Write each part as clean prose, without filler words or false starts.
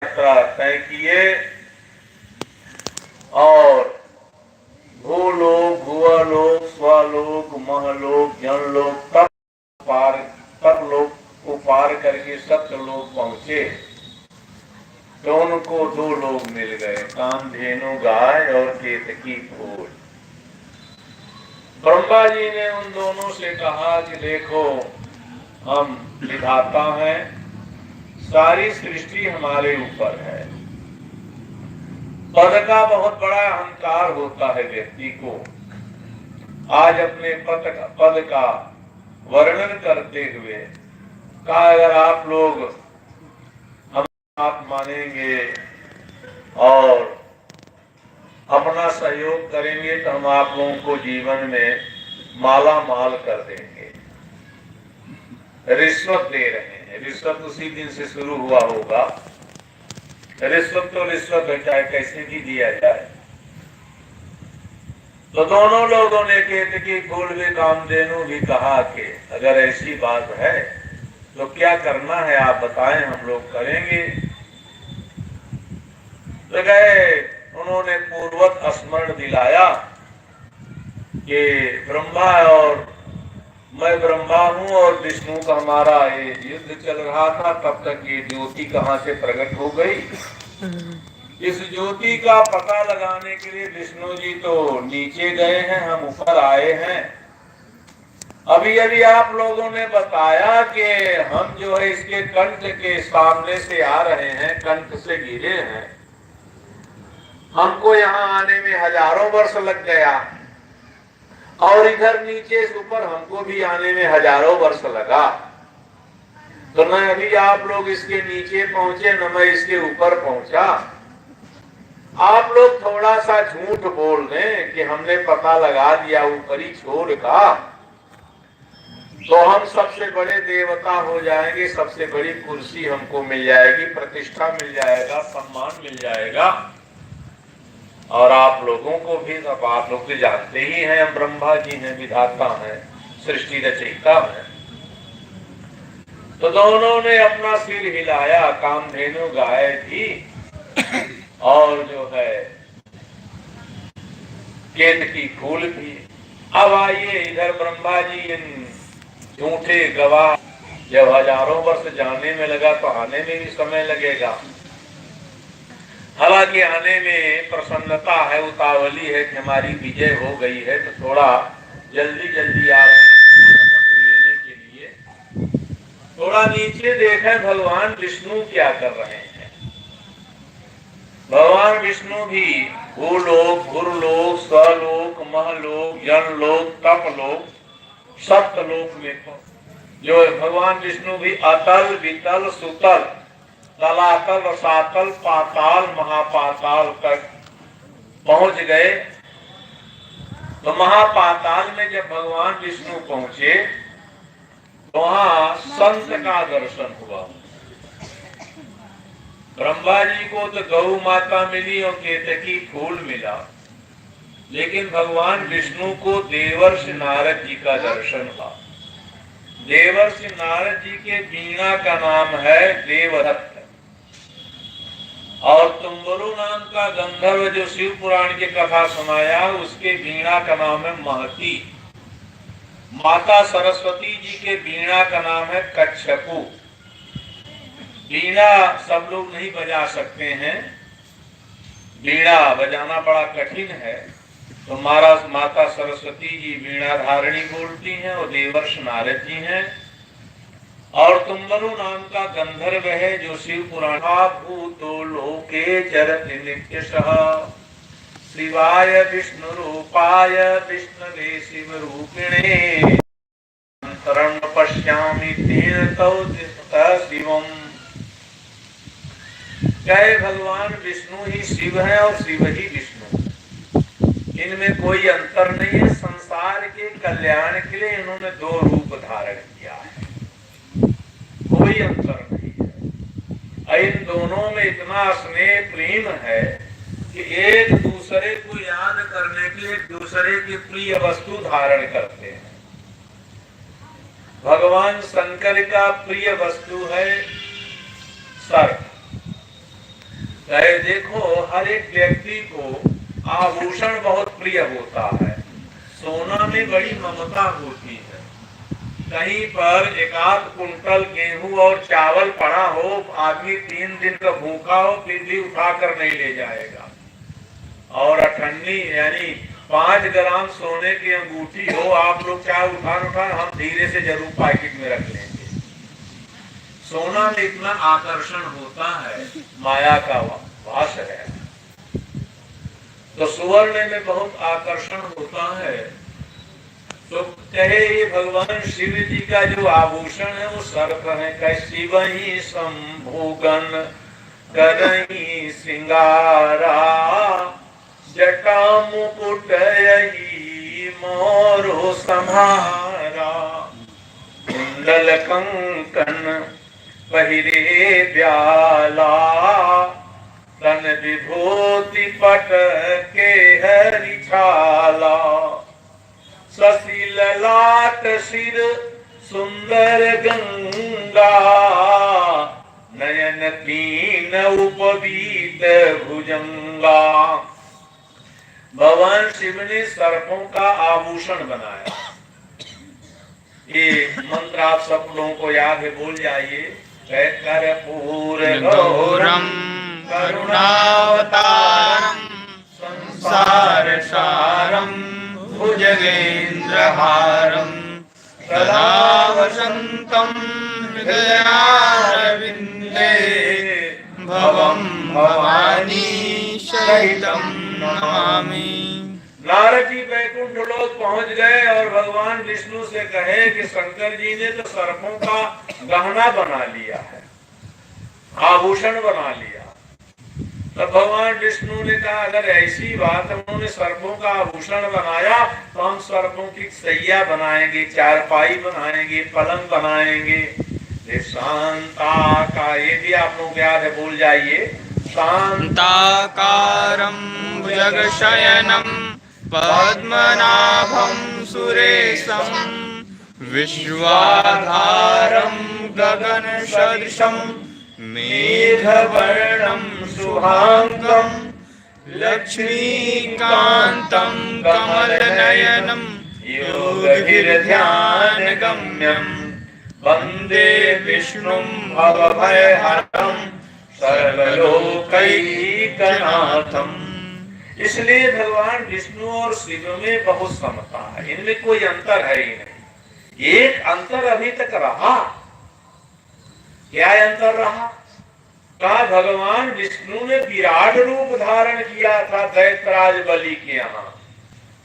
तय किए और भूलोक भुवलोक स्वलोक महलोक जनलोक तप लोक को पार करके सत्यलोक पहुंचे तो उनको दो लोग मिल गए, कामधेनु गाय और केतकी फूल। ब्रह्मा जी ने उन दोनों से कहा कि देखो, हम विधाता हैं, सारी सृष्टि हमारे ऊपर है। पद का बहुत बड़ा अहंकार होता है व्यक्ति को। आज अपने पद का वर्णन करते हुए कहा, अगर आप लोग हम आप मानेंगे और अपना सहयोग करेंगे तो हम आप लोगों को जीवन में माला माल कर देंगे। रिश्वत दे रहे हैं। रिश्वत उसी दिन से शुरू हुआ होगा। रिश्वत तो रिश्वत है, चाहे कैसे भी दिया जाए। तो दोनों लोगों ने केतकी फूल भी कामधेनु भी कहा कि अगर ऐसी बात है तो क्या करना है आप बताएं, हम लोग करेंगे। तो गए, उन्होंने पूर्वत स्मरण दिलाया कि ब्रह्मा और मैं ब्रह्मा हूँ और विष्णु का हमारा ये युद्ध चल रहा था, तब तक ये ज्योति कहाँ से प्रकट हो गई। इस ज्योति का पता लगाने के लिए विष्णु जी तो नीचे गए हैं, हम ऊपर आए हैं। अभी अभी आप लोगों ने बताया कि हम जो है इसके कंठ के सामने से आ रहे हैं, कंठ से गिरे हैं। हमको यहाँ आने में हजारों वर्ष लग गया और इधर नीचे से ऊपर हमको भी आने में हजारों वर्ष लगा। तो न अभी आप लोग इसके नीचे पहुंचे, न मैं इसके ऊपर पहुंचा। आप लोग थोड़ा सा झूठ बोल दें कि हमने पता लगा दिया ऊपरी छोर का, तो हम सबसे बड़े देवता हो जाएंगे, सबसे बड़ी कुर्सी हमको मिल जाएगी, प्रतिष्ठा मिल जाएगा, सम्मान मिल जाएगा। और आप लोगों को भी, अब आप लोग तो जानते ही हैं, हम ब्रह्मा जी हैं, विधाता हैं, सृष्टि रचयिता हैं। तो दोनों ने अपना सिर हिलाया, कामधेनु गाय थी और जो है केतकी फूल भी। अब आइए इधर, ब्रह्मा जी इन झूठे गवाह जब हजारों वर्ष जाने में लगा तो आने में भी समय लगेगा। हालांकि आने में प्रसन्नता है, उतावली है कि हमारी विजय हो गई है, तो थोड़ा जल्दी जल्दी आ रहे हैं लेने के लिए। थोड़ा नीचे देखें भगवान विष्णु क्या कर रहे हैं। भगवान विष्णु भी भूलोक भूरलोक स्वलोक महलोक जनलोक तपलोक सप्तलोक में जो भगवान विष्णु भी अतल वितल सुतल तलातल रसातल पाताल महापाताल तक पहुंच गए। तो महापाताल में जब भगवान विष्णु पहुंचे तो वहां संत का दर्शन हुआ। ब्रह्मा जी को तो गौ माता मिली और केतकी फूल मिला, लेकिन भगवान विष्णु को देवर्षि नारद जी का दर्शन हुआ। देवर्षि नारद जी के वीणा का नाम है देवदत्त और तुम्बरु नाम का गंधर्व जो शिव पुराण की कथा सुनाया, उसके वीणा का नाम है महती। माता सरस्वती जी के वीणा का नाम है कच्छपु। वीणा सब लोग नहीं बजा सकते हैं, वीणा बजाना बड़ा कठिन है। तो माता सरस्वती जी वीणा धारणी बोलती हैं और देवर्षि नारद जी हैं। और तुम्बरु नाम का गंधर्व है जो शिव पुराण भूतो लोके चरति नित्यशः शिवाय विष्णु रूपाय विष्णवे शिव रूपिणे अंतरं पश्यामि तेन तौ शिवम। जय भगवान विष्णु ही शिव है और शिव ही विष्णु, इनमें कोई अंतर नहीं है। संसार के कल्याण के लिए इन्होंने दो रूप धारण किया है, कोई अंतर नहीं है। इन दोनों में इतना स्नेह प्रेम है कि एक दूसरे को याद करने के लिए एक दूसरे की प्रिय वस्तु धारण करते हैं। भगवान शंकर का प्रिय वस्तु है सर्प कहे देखो हर एक व्यक्ति को आभूषण बहुत प्रिय होता है, सोना में बड़ी ममता होती है। कहीं पर एक आध कुंटल गेहूं और चावल पड़ा हो, आदमी 3 दिन का भूखा हो फिर भी उठा कर नहीं ले जाएगा। और अठन्नी यानी 5 ग्राम सोने की अंगूठी हो, आप लोग चाहे उठान हम धीरे से जरूर पैकेट में रख लेंगे। सोना में इतना आकर्षण होता है, माया का वास है। तो सुवर्ण में बहुत आकर्षण होता है। तो कहे ये भगवान शिव जी का जो आभूषण है वो सर्प है। कैसी वही संभोगन करही सिंगारा, जटा मुकुट यही मोरो सम्हारा, कुंडल कंकन पहिरे ब्याला, तन विभूति पट के हरि छाला, शशि ललाट सिर सुंदर गंगा, नयन तीन उपवीत भुजंगा। भगवान शिव ने सर्पों का आभूषण बनाया। ये मंत्र आप सब लोगों को याद है, बोल जाइए। कर्पूर गौरम करुणावतारम संसार सारम भुजगेन्द्रहारं सदा वसन्तं हृदयारविन्दे, भवं भवानी सहितं नमामि। नारद जी वैकुंठ लोक पहुंच गए और भगवान विष्णु से कहे कि शंकर जी ने तो सर्पों का गहना बना लिया है, आभूषण बना लिया। तो भगवान विष्णु ने कहा अगर ऐसी बात है, उन्होंने सर्पों का आभूषण बनाया तो हम सर्पों की सैया बनाएंगे, चारपाई बनाएंगे, पलंग बनाएंगे। शांता का ये भी आप लोग याद है, बोल जाइए। शांताकारं भुजगशयनं पद्मनाभं सुरेशं, विश्वाधारं गगनसदृशं मेघवर्णं शुभांगं, लक्ष्मीकान्तं कमलनयनं योगभिर्ध्यानगम्यं, वन्दे विष्णुं भवभयहरं सर्वलोकैकनाथम्। इसलिए भगवान विष्णु और शिव में बहुत समता है, इनमें कोई अंतर है ही नहीं। एक अंतर अभी तक रहा, क्या अंतर रहा? कहा भगवान विष्णु ने विराट रूप धारण किया था दैत्यराज बलि के यहाँ।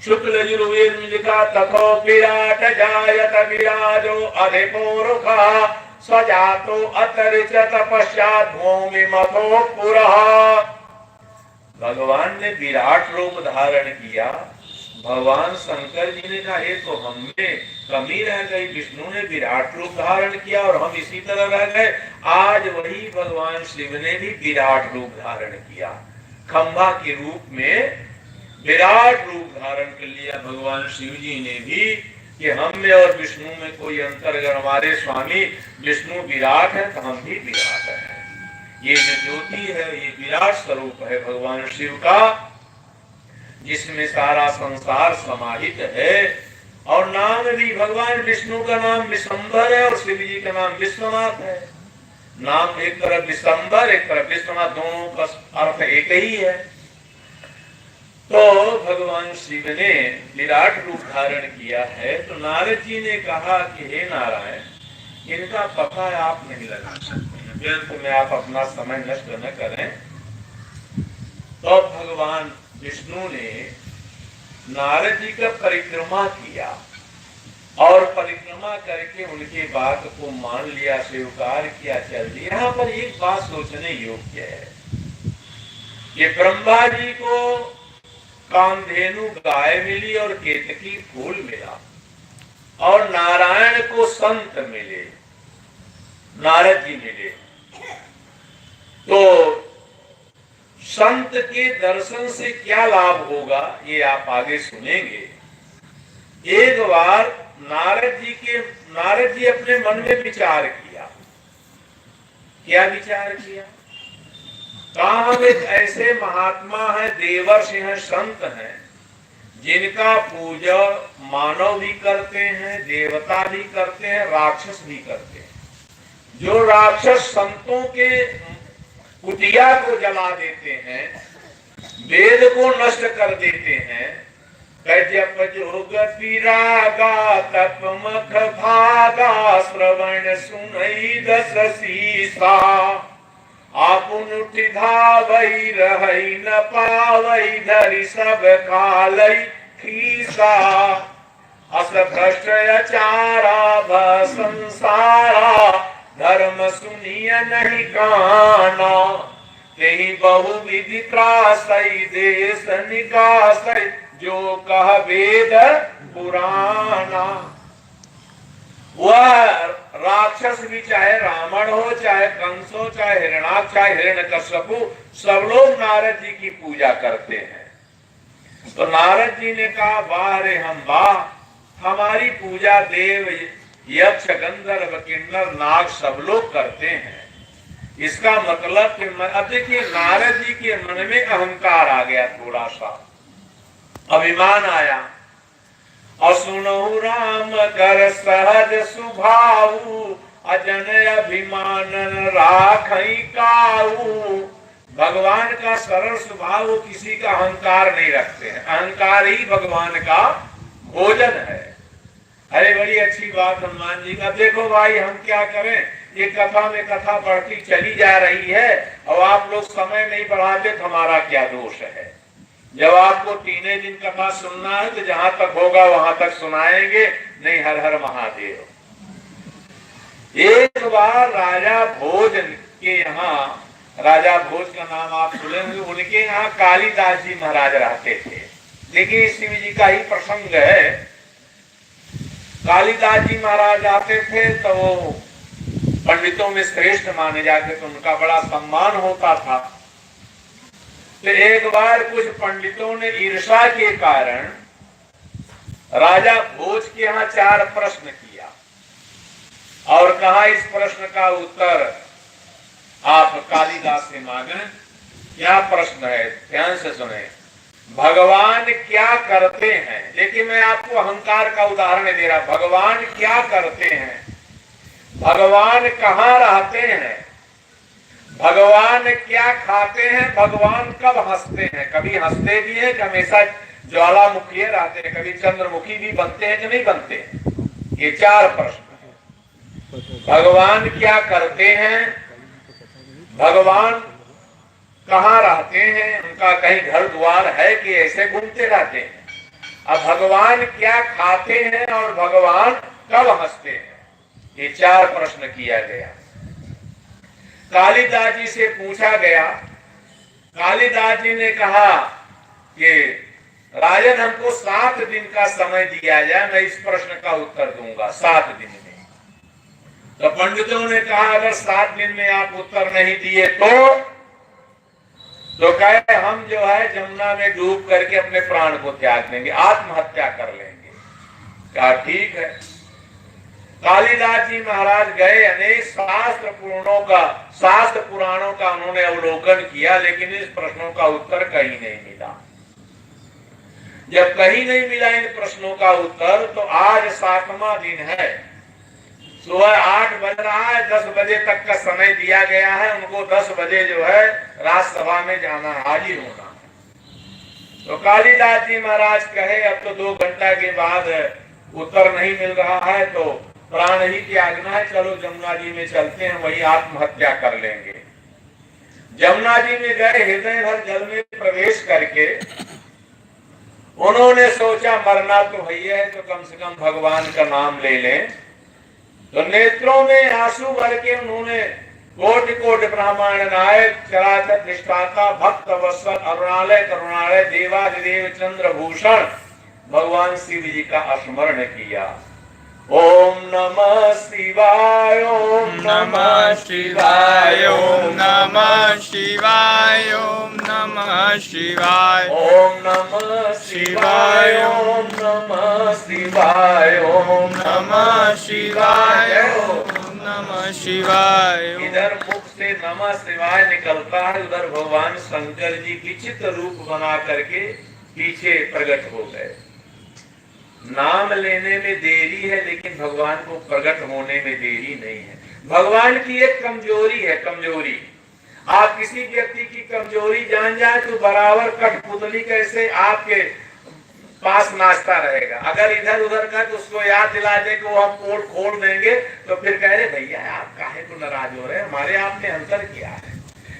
शुक्ल यजुर्वेद में लिखा तथो विराट जायत विराजो अधिपोरुखा, स्वजातो अतरिचत पश्चात भूमि मथो पुरः। भगवान ने विराट रूप धारण किया। भगवान शंकर जी ने कहा ये तो हमें कमी रह गई, विष्णु ने विराट रूप धारण किया और हम इसी तरह रह गए। आज वही भगवान शिव ने भी विराट रूप धारण किया, खंभा के रूप में विराट रूप धारण कर लिया भगवान शिव जी ने भी, कि हम में और विष्णु में कोई अंतर। अगर हमारे स्वामी विष्णु विराट है तो हम भी विराट है। ये जो ज्योति है ये विराट स्वरूप है भगवान शिव का, जिसमें सारा संसार समाहित है। और नाम भी भगवान विष्णु का नाम विशंभर है और शिव जी का नाम विश्वनाथ है। नाम एक तरफ विशंभर एक तरफ विश्वनाथ, दोनों का अर्थ एक ही है। तो भगवान शिव ने विराट रूप धारण किया है। तो नारद जी ने कहा कि हे नारायण, इनका पता आप नहीं लगा सकते, व्यर्थ में आप अपना समय नष्ट न करें। तो भगवान विष्णु ने नारद जी का परिक्रमा किया और परिक्रमा करके उनके बात को मान लिया, स्वीकार किया, चल दिया। यहाँ पर एक बात सोचने योग्य है, ये ब्रह्मा जी को कामधेनु गाय मिली और केतकी फूल मिला, और नारायण को संत मिले, नारद जी मिले। तो संत के दर्शन से क्या लाभ होगा ये आप आगे सुनेंगे। एक बार नारद जी अपने मन में विचार किया। क्या विचार किया? कहा हम एक ऐसे महात्मा है, देवर्षि हैं, संत हैं, जिनका पूजा मानव भी करते हैं, देवता भी करते हैं, राक्षस भी करते हैं। जो राक्षस संतों के कुटिया को जला देते हैं, वेद को नष्ट कर देते हैं, जप जोग पिरागा तप मख भागा श्रवण सुनई दस सीसा आपुन उठि धावई रहई न पावई धरि सब कालई खीसा अस भ्रष्ट अचारा भ संसारा धर्म सुनिय नहीं काना तेहि बहु विधि त्रासई देश निकासई जो कह वेद पुराना। वह राक्षस भी, चाहे रावण हो, चाहे कंस हो, चाहे हिरणाक्ष, चाहे हिरण्यकश्यपु, सब लोग नारद जी की पूजा करते हैं। तो नारद जी ने कहा, वाह रे हम वाह, हमारी पूजा देव यक्ष गंधर्व किन्नर नाग सब लोग करते हैं। इसका मतलब कि अब देखिए नारद जी के मन में अहंकार आ गया, थोड़ा सा अभिमान आया। असुनहु राम कर सहज सुभाऊ अजन अभिमान राखई काऊ। भगवान का सरल स्वभाव, किसी का अहंकार नहीं रखते हैं, अहंकार ही भगवान का भोजन है। अरे बड़ी अच्छी बात हनुमान जी का। देखो भाई हम क्या करें, ये कथा में कथा बढ़ती चली जा रही है और आप लोग समय नहीं बढ़ाते तो हमारा क्या दोष है। जब आपको 3 दिन कथा सुनना है तो जहां तक होगा वहां तक सुनाएंगे, नहीं हर हर महादेव। एक बार राजा भोज के यहाँ, राजा भोज का नाम आप सुनेंगे, उनके यहाँ कालिदास जी महाराज रहते थे। देखिए शिव जी का ही प्रसंग है। कालिदास जी महाराज आते थे तो वो पंडितों में श्रेष्ठ माने जाते थे, उनका बड़ा सम्मान होता था। तो एक बार कुछ पंडितों ने ईर्षा के कारण राजा भोज के यहाँ 4 प्रश्न किया और कहा इस प्रश्न का उत्तर आप कालिदास से मांगे। क्या प्रश्न है, ध्यान से सुने। भगवान क्या करते हैं, देखिए मैं आपको अहंकार का उदाहरण दे रहा। भगवान क्या करते हैं, भगवान कहाँ रहते हैं, भगवान क्या खाते हैं, भगवान कब हंसते हैं। कभी हंसते भी हैं, हमेशा ज्वालामुखी रहते हैं, कभी चंद्रमुखी भी बनते हैं कि नहीं बनते हैं। ये 4 प्रश्न हैं। भगवान क्या करते हैं, भगवान कहाँ रहते हैं, उनका कहीं घर द्वार है कि ऐसे घूमते रहते हैं। अब भगवान क्या खाते हैं और भगवान कब हंसते हैं, ये 4 प्रश्न किया गया। कालिदास जी से पूछा गया। कालिदास जी ने कहा कि राजन हमको 7 दिन का समय दिया जाए, मैं इस प्रश्न का उत्तर दूंगा 7 दिन में। तो पंडितों ने कहा अगर 7 दिन में आप उत्तर नहीं दिए तो कहे हम जो है जमुना में डूब करके अपने प्राण को त्याग देंगे, आत्महत्या कर लेंगे। कहा ठीक है। कालिदास जी महाराज गए, अनेक शास्त्र पुराणों का उन्होंने अवलोकन किया, लेकिन इस प्रश्नों का उत्तर कहीं नहीं मिला। जब कहीं नहीं मिला इन प्रश्नों का उत्तर, तो आज 7वां दिन है, सुबह 8 बज रहा है, 10 बजे तक का समय दिया गया है। उनको 10 बजे जो है राज्यसभा में जाना, हाजिर होना है। तो कालिदास जी महाराज कहे अब तो 2 घंटा के बाद उत्तर नहीं मिल रहा है तो प्राण ही त्यागना है, चलो जमुना जी में चलते हैं, वही आत्महत्या कर लेंगे। जमुना जी में गए, हृदय भर जल में प्रवेश करके उन्होंने सोचा मरना तो भैया है तो कम से कम भगवान का नाम ले लें। तो नेत्रों में आंसू भर के उन्होंने कोटि कोटि ब्रह्मांड नायक चराचर निष्ठाता भक्त वत्सल अरुणालय करुणालय देवादिदेव चंद्रभूषण भगवान शिव जी का स्मरण किया। ओम नमः शिवाय, ओम नमः शिवाय, ओम नमः शिवाय, ओम नमः शिवाय, ओम नमः शिवाय, ओम नमः शिवाय, ओम नमः शिवाय, ओम नमः शिवाय। इधर मुख से नमः शिवाय निकलता है, उधर भगवान शंकर जी विचित्र रूप बना करके पीछे प्रकट हो गए। नाम लेने में देरी है लेकिन भगवान को प्रकट होने में देरी नहीं है। भगवान की एक कमजोरी है, कमजोरी। आप किसी व्यक्ति की कमजोरी जान जाए तो बराबर कठपुतली कैसे आपके पास नाचता रहेगा। अगर इधर उधर का तो उसको याद दिला दे कि वो हम पोल खोल देंगे तो फिर कह रहे भैया आप काहे को नाराज हो रहे हैं, हमारे आप में अंतर किया है।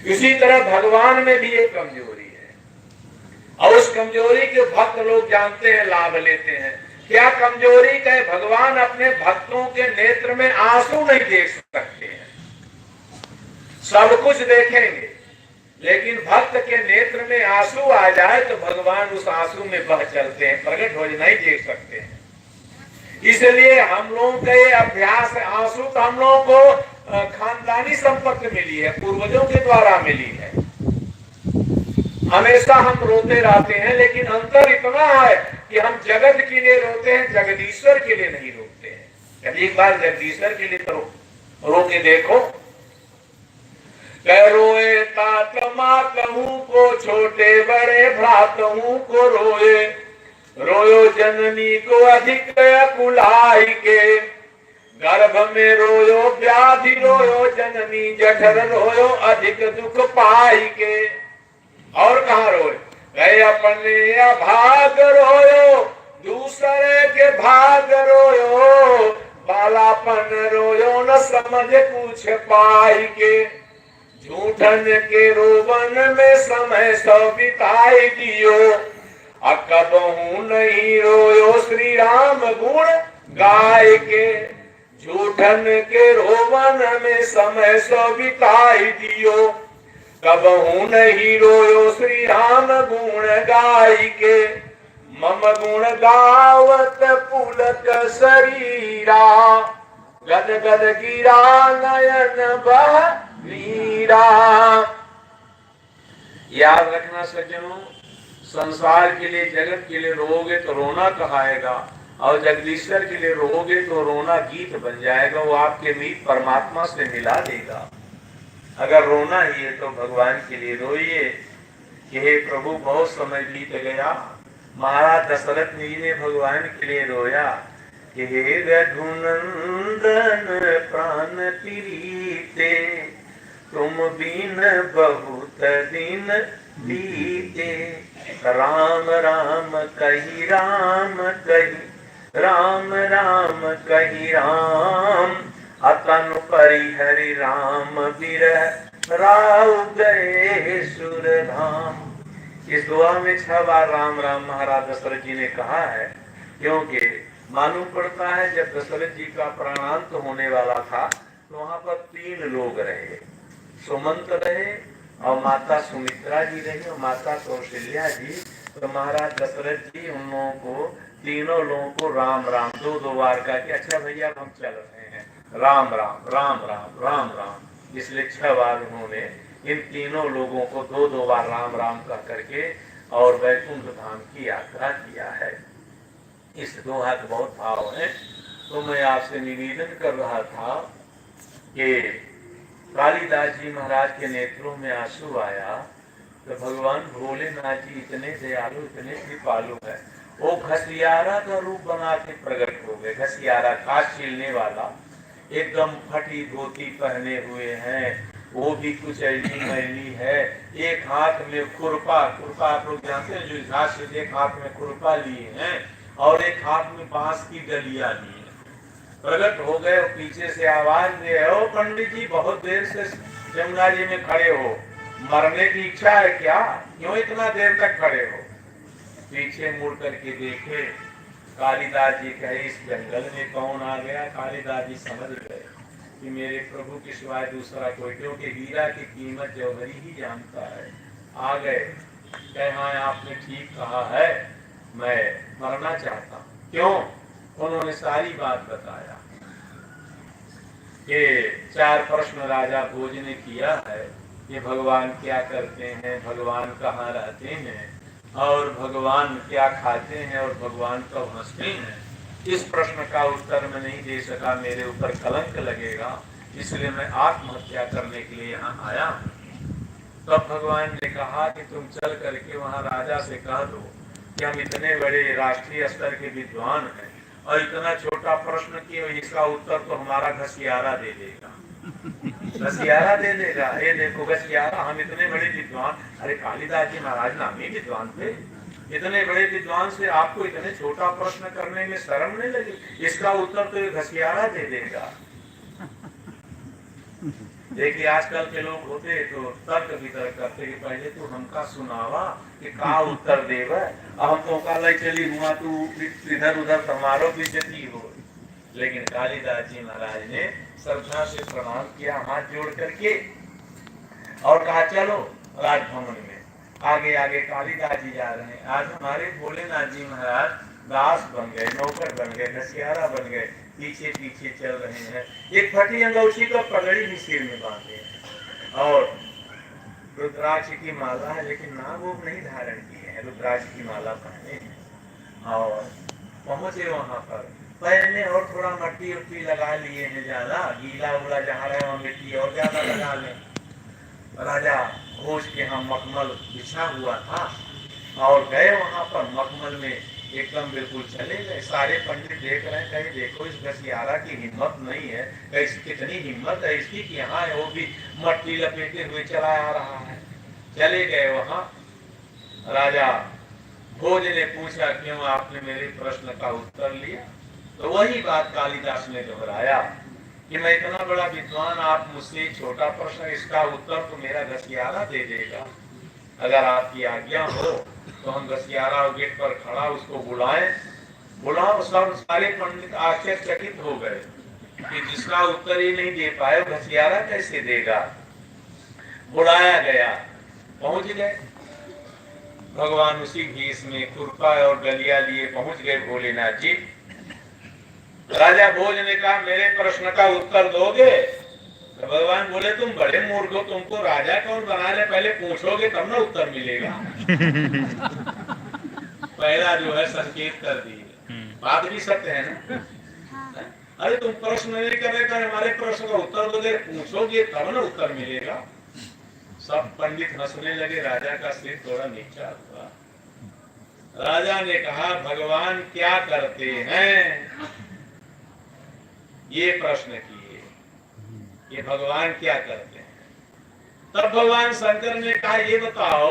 इसी तरह भगवान में भी एक कमजोरी है और उस कमजोरी के भक्त लोग जानते हैं, लाभ लेते हैं। क्या कमजोरी का? भगवान अपने भक्तों के नेत्र में आंसू नहीं देख सकते हैं। सब कुछ देखेंगे लेकिन भक्त के नेत्र में आंसू आ जाए तो भगवान उस आंसू में बह चलते हैं, प्रकट हो नहीं देख सकते हैं। इसलिए हम लोगों का ये अभ्यास है। आंसू तो हम लोगों को खानदानी संपत्ति मिली है, पूर्वजों के द्वारा मिली है। हमेशा हम रोते रहते हैं लेकिन अंतर इतना है कि हम जगत के लिए रोते हैं, जगदीश्वर के लिए नहीं रोते हैं। कभी एक बार जगदीश्वर के लिए तो रो के देखो। कह रोए तात मातहू को, छोटे बड़े भ्रातहू को रोए। रोयो जननी को अधिक कुलाई के, गर्भ में रोयो व्याधि रोयो जननी, जठर रोयो अधिक दुख पाई के। और कहा रोए? गए अपने अभाग रोयो, दूसरे के भाग रोयो। बालापन रोयो न समझ कुछ पाई के, झूठन के रोवन में समय सौ बिताई दियो। अकबहू नहीं रोयो श्री राम गुण गाय के, झूठन के रोवन में समय सौ बिताई दियो। कबहू नहीं रोयो श्री राम गुण गाय के, मम गुण गावत पुलक शरीरा। गद गद गिरा नयन बह वीरा। याद रखना सज्जनों, संसार के लिए जगत के लिए रोओगे तो रोना कहाएगा और जगदीश्वर के लिए रोओगे तो रोना गीत बन जाएगा। वो आपके मीत परमात्मा से मिला देगा। अगर रोना ही है तो भगवान के लिए रोइए कि हे प्रभु बहुत समय बीत गया। महाराज दशरथ जी ने भगवान के लिए रोया कि हे रघुनंदन प्राण प्रीते, तुम बिन बहुत दिन बीते। राम राम कही राम कही, राम राम कही राम। अतनु परिहरि राम बिरह राव गए सुरधाम। इस दुआ में 6 बार राम राम महाराज दशरथ जी ने कहा है, क्योंकि मालूम पड़ता है जब दशरथ जी का प्राणांत होने वाला था तो वहां पर 3 लोग रहे। सुमंत रहे और माता सुमित्रा जी रही और माता कौशल्या जी। तो महाराज दशरथ जी उन लोगों को, तीनों लोगों को राम राम 2-2 बार कहा कि अच्छा भैया हम चल रहे हैं, राम राम राम राम राम राम। इसलिए 6 बार उन्होंने इन तीनों लोगों को 2-2 बार राम राम कह करके और वैकुंठ धाम की यात्रा किया है। इस दोहा के बहुत भाव है। तो मैं आपसे निवेदन कर रहा था कि कालिदास जी महाराज के नेत्रों में आंसू आया तो भगवान भोलेनाथ जी इतने दयालु, इतने कृपालु है। वो घसियारा का रूप बना के प्रकट हो गए। घसियारा काट छीलने वाला, एकदम फटी धोती पहने हुए हैं, वो भी कुछ ऐली मैली है। एक हाथ में खुरपा, खुरपा आप लोग जानते हैं जो घास से, एक हाथ में खुरपा लिए हैं और एक हाथ में बांस की डलिया लिए। प्रकट हो गए और पीछे से आवाज दे, ओ पंडित जी बहुत देर से जमुना जी में खड़े हो, मरने की इच्छा है क्या? क्यों इतना देर तक खड़े हो? पीछे मुड़ करके देखे, कालिदास जी कहे इस जंगल में कौन आ गया? कालिदास जी समझ गए कि मेरे प्रभु के सिवाय दूसरा कोई, क्योंकि हीरा की कीमत जौहरी ही जानता है। आ गए, कहे हाँ आपने ठीक कहा है, मैं मरना चाहता हूँ। क्यों? उन्होंने सारी बात बताया। ये 4 प्रश्न राजा भोज ने किया है कि भगवान क्या करते हैं, भगवान कहाँ रहते हैं और भगवान क्या खाते हैं और भगवान कब हंसते हैं। इस प्रश्न का उत्तर मैं नहीं दे सका, मेरे ऊपर कलंक लगेगा। इसलिए मैं आत्महत्या करने के लिए यहाँ आया हूँ। तब भगवान ने कहा कि तुम चल करके वहाँ राजा से कह दो कि हम इतने बड़े राष्ट्रीय स्तर के विद्वान हैं और इतना छोटा प्रश्न किए, इसका उत्तर तो हमारा घसियारा दे देगा, घसियारा दे देगा। ये देखो घसियारा, हम इतने बड़े विद्वान, अरे कालिदास जी महाराज नामी विद्वान थे, इतने बड़े विद्वान से आपको इतने छोटा प्रश्न करने में शर्म नहीं लगी? इसका उत्तर तो ये घसियारा दे देगा। देखिए आजकल के लोग होते तो तर्क वितर्क करते कि पहले तो हमका सुनावा कि का उत्तर देवे, हम तो काला चली हुआ तू इधर उधर तुम्हारो बेइज्जती हो। लेकिन कालिदास जी महाराज ने श्रद्धा से प्रणाम किया हाथ जोड़ करके और कहा चलो राजभवन में। आगे आगे कालिदास जी जा रहे हैं। आज हमारे भोलेनाथ जी महाराज दास बन गए, नौकर बन गए, घसियारा बन गए, पीछे पीछे चल रहे हैं। एक फटी अंगूठी को पगड़ी भी सिर में बांधे और रुद्राक्ष की माला है, लेकिन नाम वो नहीं धारण किए हैं, रुद्राक्ष की माला पहने हैं। और पहुंचे वहां पर, पैर में और थोड़ा मट्टी उट्टी लगा लिए हैं, ज्यादा गीला उला जहाँ रहे वहां मिट्टी और ज्यादा लगा लें। राजा भोज के यहाँ मखमल बिछा हुआ था और गए वहां पर, मखमल में एकदम बिल्कुल चले गए। सारे पंडित देख रहे हैं, कहीं देखो इस घसियारा की हिम्मत नहीं है, कहीं कितनी हिम्मत है इसकी कि यहाँ है वो भी मट्टी लपेटे हुए चला आ रहा है। चले गए वहां। राजा भोज ने पूछा क्यों आपने मेरे प्रश्न का उत्तर लिया? तो वही बात कालिदास ने दोहराया कि मैं इतना बड़ा विद्वान, आप मुझसे छोटा प्रश्न, इसका उत्तर तो मेरा घसियारा दे देगा। अगर आपकी आज्ञा हो तो हम घसियारा गेट पर खड़ा उसको बुलाओ। सब सारे पंडित आश्चर्यचकित हो गए कि जिसका उत्तर ही नहीं दे पाए घसियारा कैसे देगा। बुलाया गया, पहुंच गए भगवान उसी भेष में, खुरपा और डलिया लिए पहुंच गए भोलेनाथ जी। राजा भोज ने कहा मेरे प्रश्न का उत्तर दोगे? तो भगवान बोले तुम बड़े मूर्ख हो, तुमको राजा कौन बना ले, पहले पूछोगे तब ना उत्तर मिलेगा। पहला जो है संकेत कर दिए, बात भी सत्य है ना। अरे तुम प्रश्न नहीं करेगा, हमारे प्रश्न का उत्तर दोगे, पूछोगे तब ना उत्तर मिलेगा। सब पंडित हंसने लगे, राजा का सिर थोड़ा नीचा हुआ। राजा ने कहा भगवान क्या करते हैं, ये प्रश्न किए, ये भगवान क्या करते हैं। तब भगवान शंकर ने कहा ये बताओ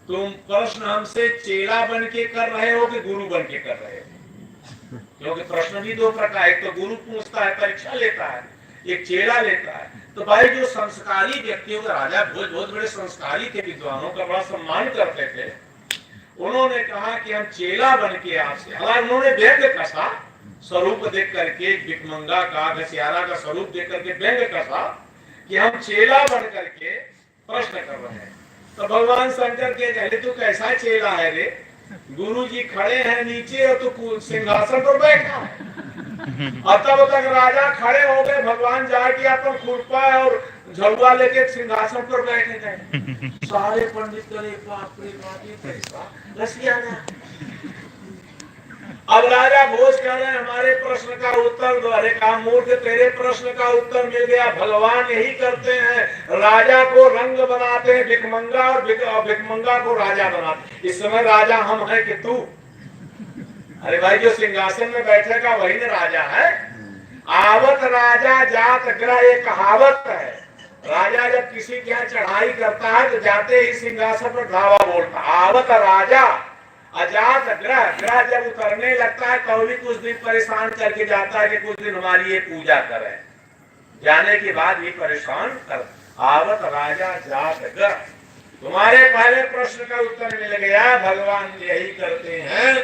तुम प्रश्न हमसे चेला बन के कर रहे हो कि गुरु बन के कर रहे हो? क्योंकि प्रश्न भी दो प्रकार, एक तो गुरु पूछता है, परीक्षा लेता है, एक चेला लेता है। तो भाई जो संस्कारी व्यक्ति होगा, राजा भोज बहुत बड़े संस्कारी थे, विद्वानों का बड़ा सम्मान करते थे। उन्होंने कहा कि हम चेला बन के आपसे, हमारा उन्होंने व्यंग कसा, स्वरूप देख करके भिखमंगा का, घसियारा का स्वरूप देख करके व्यंग कसा कि हम चेला बन करके प्रश्न कर रहे हैं। तो भगवान शंकर के कहले तू कैसा चेला है रे, गुरु जी खड़े हैं नीचे और तू सिंहासन पर बैठा है। और तब तक राजा खड़े हो गए, भगवान जाके अपन खुरपा और झलुआ लेके सिंहासन पर बैठे गए। सारे पंडित करे बाप रे बाप, ये कैसा घसियारा। अब राजा भोज कह रहे हैं हमारे प्रश्न का उत्तर दो। अरे कहा मूर्ख, तेरे प्रश्न का उत्तर मिल गया। भगवान यही करते हैं, राजा को रंग बनाते हैं भिखमंगा और भिखमंगा को राजा बनाते। इस समय राजा हम हैं कि तू? अरे भाई जो सिंहासन में बैठेगा वही ना राजा है। आवत राजा जात ग्रह, एक कहावत है। राजा जब किसी के यहाँ चढ़ाई करता है तो जाते ही सिंहासन पर धावा बोलता, आवत राजा अजात ग्रह। ग्रह जब उतरने लगता है तो भी कुछ दिन परेशान करके जाता है कि कुछ दिन हमारी ये पूजा करें, जाने के बाद भी परेशान कर। आवत राजा जात ग्रह। तुम्हारे पहले प्रश्न का उत्तर मिल गया। भगवान यही करते हैं,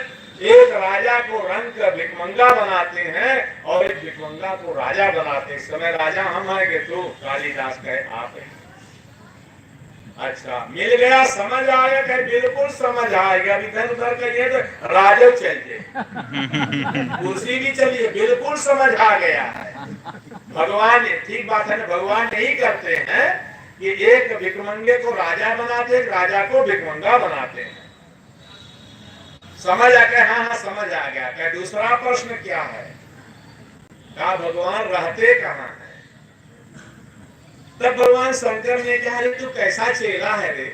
एक राजा को रंग कर भिखमंगा बनाते हैं और एक भिखमंगा को राजा बनाते हैं। इस समय राजा हम हैं कि तू? कालिदास कहे आप हैं। अच्छा मिल गया, समझ आया? कहे बिल्कुल समझ आएगा। अब इधर उधर कहिए तो राजा चलिए, कुर्सी भी चलिए, बिल्कुल समझ आ गया है। भगवान ठीक बात है ना, भगवान यही करते हैं कि एक भिखमंगे को राजा बनाते हैं, राजा को भिखमंगा बनाते हैं। समझ आ गया? हाँ समझ आ गया। क्या दूसरा प्रश्न क्या है? कहा भगवान रहते कहाँ है? तब भगवान शंकर ने कहा, अरे तू कैसा चेला है रे,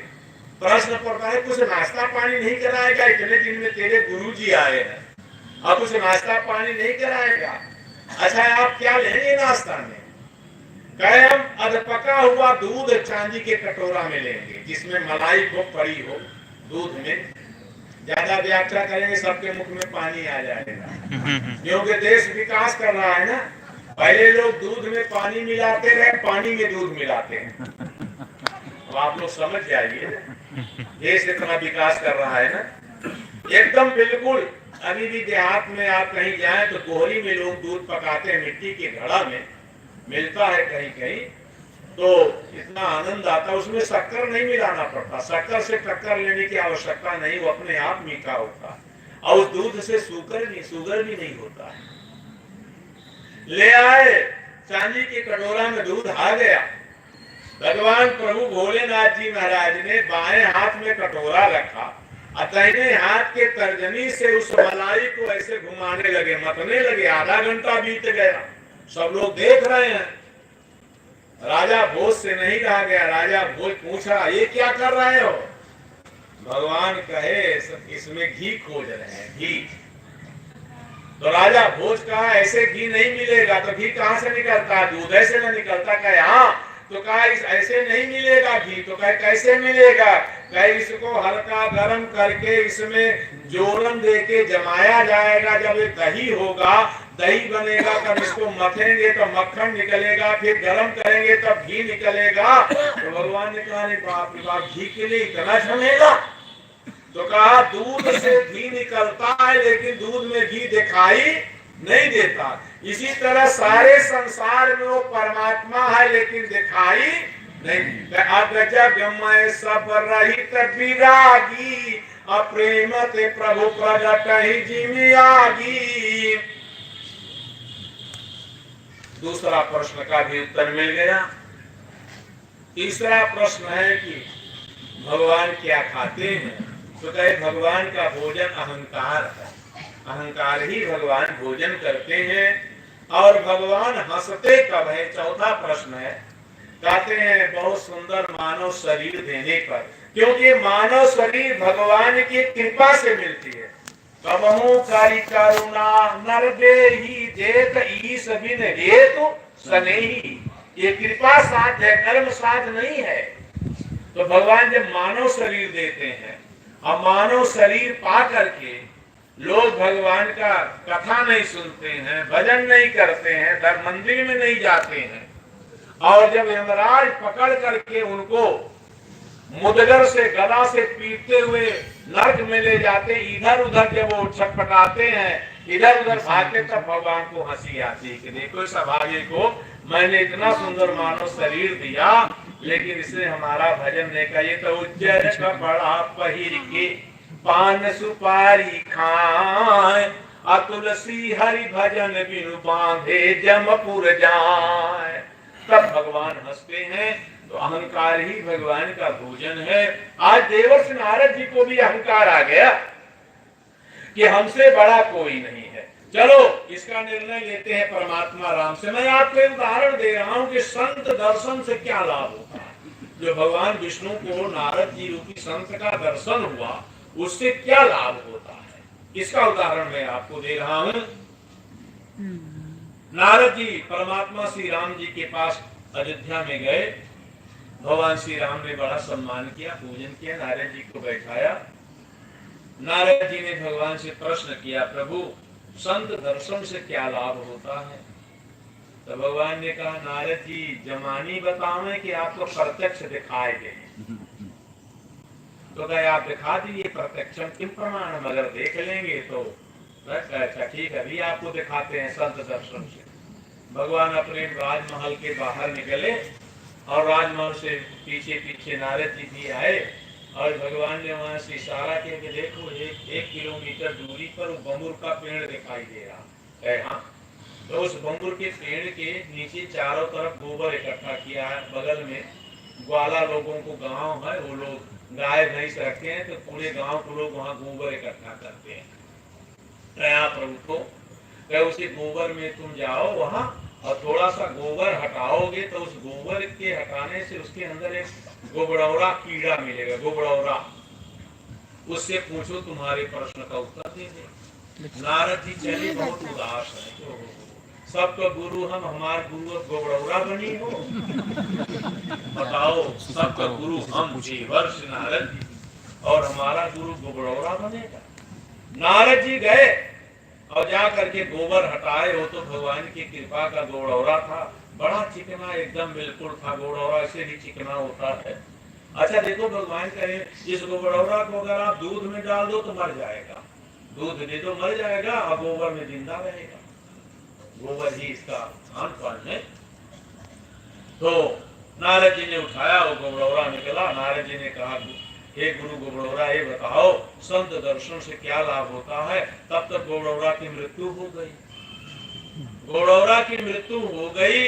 प्रश्न पड़ता है, कुछ नाश्ता पानी नहीं कराएगा? इतने दिन में तेरे गुरुजी आए हैं और कुछ नाश्ता पानी नहीं कराएगा? अच्छा आप क्या लेंगे नाश्ता में? कहे हम अधपका हुआ दूध चांदी के कटोरा में लेंगे जिसमें मलाई खूब पड़ी हो दूध में। ज्यादा व्याख्या करेंगे सबके मुख में पानी आ जाएगा, क्योंकि देश विकास कर रहा है ना। पहले लोग दूध में पानी मिलाते रहे, पानी में दूध मिलाते हैं। तो आप लोग समझ जाइए, देश इतना विकास कर रहा है ना एकदम बिल्कुल। अभी भी देहात में आप कहीं जाएं तो कोहरी में लोग दूध पकाते हैं, मिट्टी के घड़ा में मिलता है कहीं कहीं, तो इतना आनंद आता है। उसमें शक्कर नहीं मिलाना पड़ता, शक्कर से टक्कर लेने की आवश्यकता नहीं, वो अपने आप मीठा होता है। और उस दूध से शुगर भी नहीं होता है। ले आए, चांदी के कटोरा में दूध आ गया। भगवान प्रभु भोलेनाथ जी महाराज ने बाएं हाथ में कटोरा रखा और दाहिने हाथ के तर्जनी से उस मलाई को ऐसे घुमाने लगे, मतने लगे। आधा घंटा बीत गया, सब लोग देख रहे हैं। राजा भोज से नहीं कहा गया, राजा भोज पूछा, ये क्या कर रहे हो? भगवान कहे, इसमें घी खोज रहे हैं, घी। तो राजा भोज कहा, ऐसे घी नहीं मिलेगा। तो घी कहां से निकलता? दूध ऐसे न निकलता। कहे हाँ। तो कहा ऐसे नहीं मिलेगा घी। तो कहे कैसे मिलेगा? कहे इसको हल्का गर्म करके इसमें जोरन देके जमाया जाएगा। जब ये दही होगा, दही बनेगा, तब इसको मथेंगे तो मक्खन निकलेगा, फिर गर्म करेंगे तब घी निकलेगा। तो भगवान ने कहा, बाप रे बाप, घी के लिए इतना झमेला? तो कहा दूध से घी निकलता है, लेकिन दूध में घी दिखाई नहीं देता। इसी तरह सारे संसार में वो परमात्मा है, लेकिन दिखाई नहीं। अगजगमय सब रहित विरागी, अप्रेम ते प्रभु प्रगट ही जिमियागी। दूसरा प्रश्न का भी उत्तर मिल गया। तीसरा प्रश्न है कि भगवान क्या खाते हैं? तो कहे भगवान का भोजन अहंकार है, अहंकार ही भगवान भोजन करते हैं। और भगवान हंसते कब है? चौथा प्रश्न है। कहते हैं बहुत सुंदर मानव शरीर देने पर, क्योंकि मानव शरीर भगवान की कृपा से मिलती है। कबहू कारी करुणा नर देहि देत ईश बिन हेतु सनेही। ये कृपा साध है, कर्म साध नहीं है। तो भगवान जब मानव शरीर देते हैं और मानव शरीर पा करके लोग भगवान का कथा नहीं सुनते हैं, भजन नहीं करते हैं, धर्म मंदिर में नहीं जाते हैं, और जब यमराज पकड़ करके उनको मुदगर से गदा से पीटते हुए नरक में ले जाते, इधर उधर जब वो छटपटाते हैं, इधर उधर भागते, तब भगवान को हंसी आती है कि देखो इस अभागे को मैंने इतना सुंदर मानव शरीर दिया, लेकिन इसने हमारा भजन नहीं किया। ये तो उज्जर कपड़ा पहिर के पान सुपारी खाए, तुलसी हरि भजन बिनु बांधे जमपुर जाए। तब भगवान हंसते हैं। तो अहंकार ही भगवान का भोजन है। आज देवर्षि नारद जी को भी अहंकार आ गया कि हमसे बड़ा कोई नहीं है। चलो इसका निर्णय लेते हैं परमात्मा राम से। मैं आपको एक उदाहरण दे रहा हूं कि संत दर्शन से क्या लाभ होता है। जो भगवान विष्णु को नारद जी रूपी संत का दर्शन हुआ, उससे क्या लाभ होता है, इसका उदाहरण मैं आपको दे रहा हूं। नारद जी परमात्मा श्री राम जी के पास अयोध्या में गए। भगवान श्री राम ने बड़ा सम्मान किया, पूजन किया, नारद जी को बैठाया। नारद जी ने भगवान से प्रश्न किया, प्रभु संत दर्शन से क्या लाभ होता है? तो भगवान ने कहा, नारद जी जमानी बतावें कि आपको प्रत्यक्ष दिखाए गए। तो कहे आप दिखा दीजिए प्रत्यक्षम किम प्रमाणम, अगर देख लेंगे तो अच्छा ठीक है, अभी आपको दिखाते हैं संत दर्शन से। भगवान अपने राजमहल के बाहर निकले और राजमहल से पीछे पीछे नारद जी भी आए, और भगवान ने वहां से इशारा किया कि देखो एक किलोमीटर दूरी पर बमुर का पेड़ दिखाई दे रहा है। हाँ, तो उस बमुर के पेड़ के नीचे चारों तरफ गोबर इकट्ठा किया है। बगल में ग्वाला लोगों को गांव है, वो लोग गाय भैंस रखते हैं, तो पूरे गांव के लोग वहां गोबर इकट्ठा करते हैं। प्रभु को उसी गोबर में तुम जाओ, वहां और थोड़ा सा गोबर हटाओगे तो उस गोबर के हटाने से उसके अंदर एक गोबड़ौरा कीड़ा मिलेगा, गोबड़ौरा। उससे पूछो तुम्हारे प्रश्न का उत्तर दे दे। नारद जी चले बहुत उदास है, सबका गुरु हम, हमारे गुरु गोबड़ौरा बनी हो। बताओ, सबका गुरु हम वर्ष नारद जी और हमारा गुरु गोबड़ौरा बनेगा। नारद जी गए और जा करके गोबर हटाए। वो तो भगवान की कृपा का गोबड़ौरा था, बड़ा चिकना एकदम बिल्कुल था। गोबड़ौरा ऐसे भी चिकना होता है। अच्छा देखो, भगवान कहे इस गोबड़ौरा को अगर आप दूध में डाल दो तो मर जाएगा, दूध दे दो मर जाएगा, और गोबर में जिंदा रहेगा। गोबर ही इसका खान पान है। तो नारद जी ने उठाया, वो गोबड़ौरा निकला। नारद जी ने कहा, हे गुरु गोबड़ौरा, ये बताओ संत दर्शन से क्या लाभ होता है? तब तक गोबड़ौरा की मृत्यु हो गई। गोबड़ौरा की मृत्यु हो गई।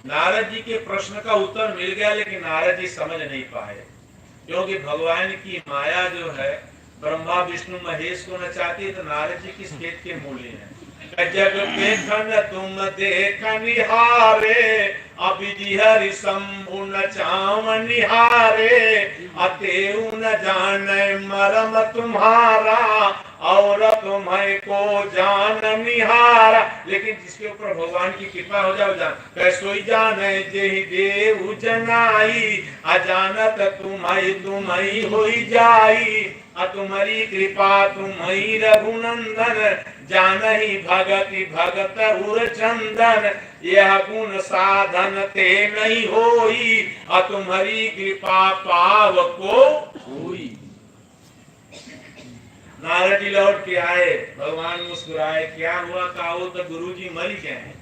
नारद जी के प्रश्न का उत्तर मिल गया, लेकिन नारद जी समझ नहीं पाए, क्योंकि भगवान की माया जो है ब्रह्मा विष्णु महेश को न चाहती है, तो नारद जी किस खेत के मूल्य है? जग देखन तुम देख निहारे, अभी हरि शंभु न चाव निहारे, अतेउ न जाने मरम तुम्हारा, और तुम्हें को जान निहारा। लेकिन जिसके ऊपर भगवान की कृपा हो जाओ, जान कैसोई जाने जेहि देव जनाई, अजानत तुम्हारी होई जाई, तुम्हारी कृपा तुम्हारी रघुनंदन, जानहि भगति भगत उर चंदन, यह गुण साधन ते नहीं होई, तुम्हारी कृपा पाव को हुई। नारद जी लौट के आए, भगवान मुस्कुराए, क्या हुआ? कहा वो तो गुरु जी मर गए हैं।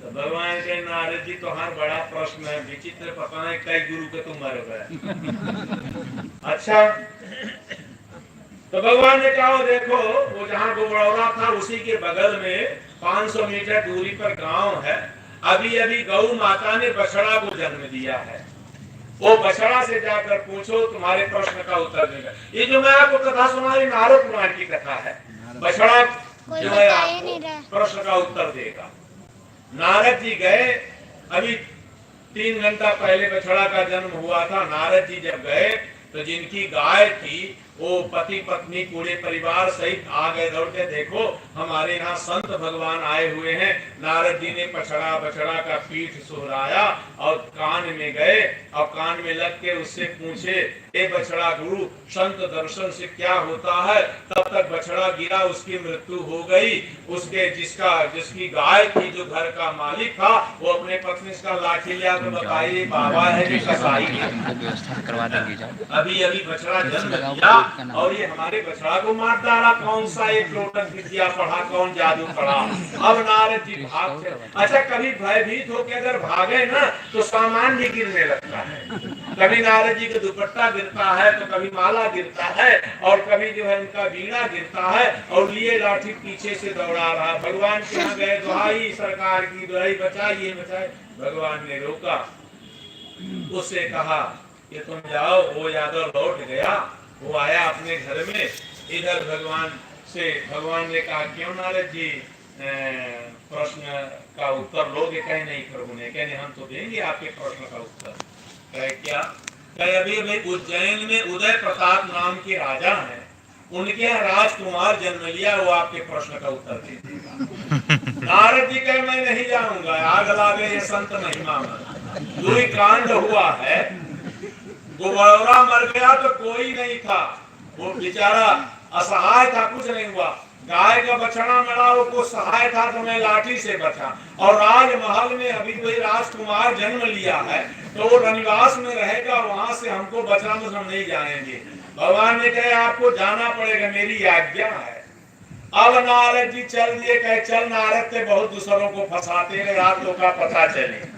तो भगवान के, नारद जी तुम्हारा बड़ा प्रश्न है, विचित्र, पता नहीं कई गुरु के तुम मर गए। अच्छा, तो भगवान ने कहा देखो, वो जहाँ गोबड़ौरा था उसी के बगल में 500 मीटर दूरी पर गांव है। अभी अभी गौ माता ने बछड़ा को जन्म दिया है। वो बछड़ा से जाकर पूछो, तुम्हारे प्रश्न का उत्तर देगा। ये जो मैं आपको कथा सुना रही, नारद पुराण की कथा है। बछड़ा जो है आपको प्रश्न का उत्तर देगा। नारद जी गए, अभी 3 घंटा पहले बछड़ा का जन्म हुआ था। नारद जी जब गए तो जिनकी गाय थी वो पति पत्नी पूरे परिवार सहित आ गए दौड़ के, देखो हमारे यहाँ संत भगवान आए हुए हैं। नारद जी ने बछड़ा का पीठ सुहराया और कान में गए और कान में लग के उससे पूछे, ए बछड़ा गुरु, संत दर्शन से क्या होता है? तब तक बछड़ा गिरा, उसकी मृत्यु हो गई। उसके जिसकी गाय थी, जो घर का मालिक था, वो अपने पत्नी का लाठी लिया तो बताइए बाबा है जो कसाई अभी अभी बछड़ा जन्म दिया और ये हमारे बछड़ा को मार डाला। कौन सा एक लोटन विद्या पढ़ा, कौन जादू पढ़ा? अब नारद जी भाग थे। अच्छा, कभी भयभीत होकर अगर भागे ना तो सामान भी गिरने लगता है। कभी नारद जी का दुपट्टा गिरता है, तो कभी माला गिरता है, और कभी जो है उनका वीणा गिरता है, और लिए लाठी पीछे से दौड़ा रहा। भगवान के यहाँ गए, दुहाई सरकार की, दुहाई बचाइए बचाए। भगवान ने रोका, उससे कहा कि तुम जाओ। वो यादव लौट गया, वो आया अपने घर में। इधर भगवान ने कहा, क्यों नारद जी प्रश्न का उत्तर लोगे? कहीं नहीं प्रभु ने, कहने हम तो देंगे आपके प्रश्न का उत्तर। कहे क्या? कहे अभी भाई उज्जैन में उदय प्रताप नाम के राजा हैं, उनके यहाँ राजकुमार जन्म लिया, वो आपके प्रश्न का उत्तर दे देगा। नारद जी कहे मैं नहीं जाऊंगा, आग लागे ये संत महिमा में। दुई कांड हुआ है, गोबड़ौरा मर गया तो कोई नहीं था, वो बेचारा असहाय था, कुछ नहीं हुआ। गाय का बछड़ा मरा, वो को सहाय था तो मैं लाठी से बचा। और राजमहल में अभी कोई राजकुमार जन्म लिया है, तो वो रनिवास में रहेगा, वहां से हमको बचना तो हम नहीं जाएंगे। भगवान ने कहे आपको जाना पड़ेगा, मेरी आज्ञा है। अब नारद जी चल दिए। कहे चल नारद से बहुत दूसरों को फंसाते रहे, आप लोग का पता चले।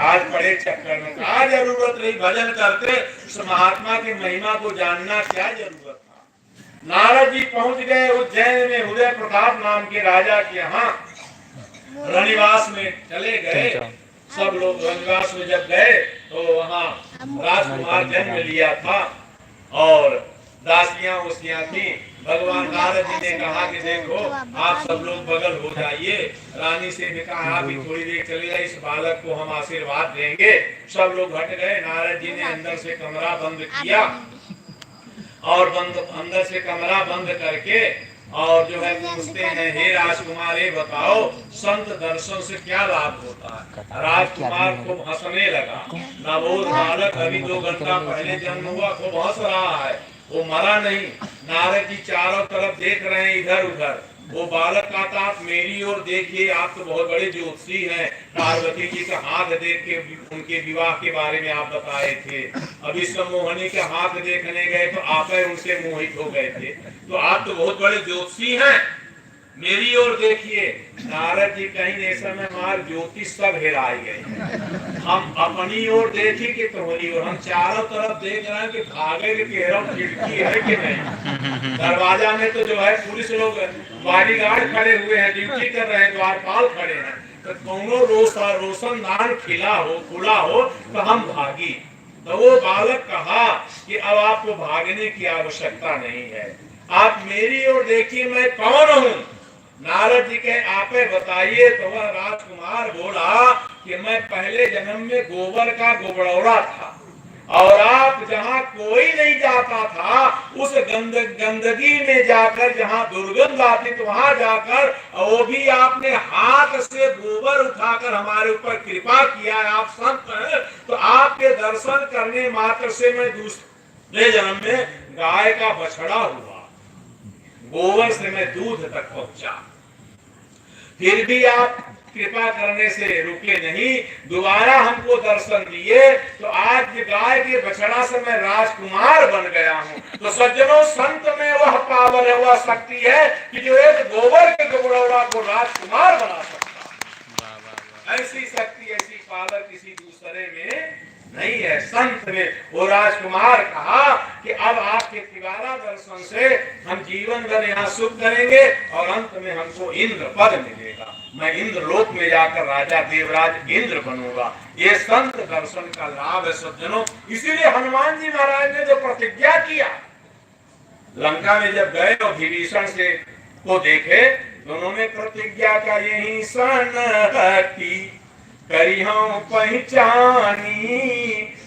आज बड़े चक्कर में, क्या जरूरत रही भजन करते, उस महात्मा की महिमा को जानना क्या जरूरत था? नारद जी पहुंच गए उज्जैन में, उदय प्रताप नाम के राजा के यहाँ रनिवास में चले गए। सब लोग रनिवास में जब गए तो वहाँ राजकुमार जन्म लिया था, और दासियां उसकियां थी। भगवान नारद जी ने कहा कि देखो आप सब लोग बगल हो जाइए। रानी से भी कहा आप थोड़ी देर चले जाइए, इस बालक को हम आशीर्वाद देंगे। सब लोग हट गए। नारद जी ने अंदर से कमरा बंद किया और अंदर से कमरा बंद करके और जो है पूछते हैं, हे राजकुमार ये बताओ संत दर्शन से क्या लाभ होता है। राजकुमार खूब हंसने लगा। नवोध बालक अभी 2 घंटा पहले जन्म हुआ, खूब हंस रहा है, वो मरा नहीं। नारद जी चारों तरफ देख रहे हैं इधर उधर। वो बालक कहता आप मेरी ओर देखिए, आप तो बहुत बड़े ज्योतिषी हैं। पार्वती जी का हाथ देख के उनके विवाह के बारे में आप बताए थे। अभी सम्मोहनी के हाथ देखने गए तो आप उनसे मोहित हो गए थे, तो आप तो बहुत बड़े ज्योतिषी हैं, मेरी ओर देखिए। नारद जी कहीं ऐसा में हमारे ज्योतिष सब हेराए गए। हम अपनी ओर देखे कि तुम्हारी ओर, हम चारों तरफ देख रहे हैं कि भागे के खिड़की है कि नहीं। दरवाजा में तो जो है पुलिस लोग बॉडीगार्ड खड़े हुए हैं, ड्यूटी कर रहे हैं, द्वारपाल खड़े हैं। तो दोनों रोशनदान खुला हो तो हम भागी। तो वो बालक कहा कि अब आपको भागने की आवश्यकता नहीं है, आप मेरी ओर देखिए, मैं कौन हूँ। नारद जी के आपे बताइए। तो वह राजकुमार बोला कि मैं पहले जन्म में गोबर का गोबरौड़ा था, और आप जहाँ कोई नहीं जाता था उस गंदगी में जाकर, जहाँ दुर्गंध आती तो वहां जाकर, वो भी आपने हाथ से गोबर उठाकर हमारे ऊपर कृपा किया है। आप संत हैं, तो आपके दर्शन करने मात्र से मैं दूसरे जन्म में गाय का बछड़ा हुआ, गोबर से मैं दूध तक पहुंचा। फिर भी आप कृपा करने से रुके नहीं, दोबारा हमको दर्शन दिए, तो आज गाय के बछड़ा से मैं राजकुमार बन गया हूँ। तो सज्जनों, संत में वह पावर है, वह शक्ति है कि जो एक गोबर के गोबरौड़ा को राजकुमार बना सकता। ऐसी शक्ति, ऐसी पावर किसी दूसरे में नहीं है। संत ने वो राजकुमार कहा कि अब आपके तिवारा दर्शन से हम जीवन भर यहाँ सुख करेंगे और अंत में हमको इंद्र पद मिलेगा, मैं इंद्र लोक में जाकर राजा देवराज इंद्र बनूंगा। ये संत दर्शन का लाभ है सज्जनों। इसीलिए हनुमान जी महाराज ने जो प्रतिज्ञा किया, लंका में जब गए और विभीषण से को देखे, दोनों ने प्रतिज्ञा का यही सन करिहूं पहचानी,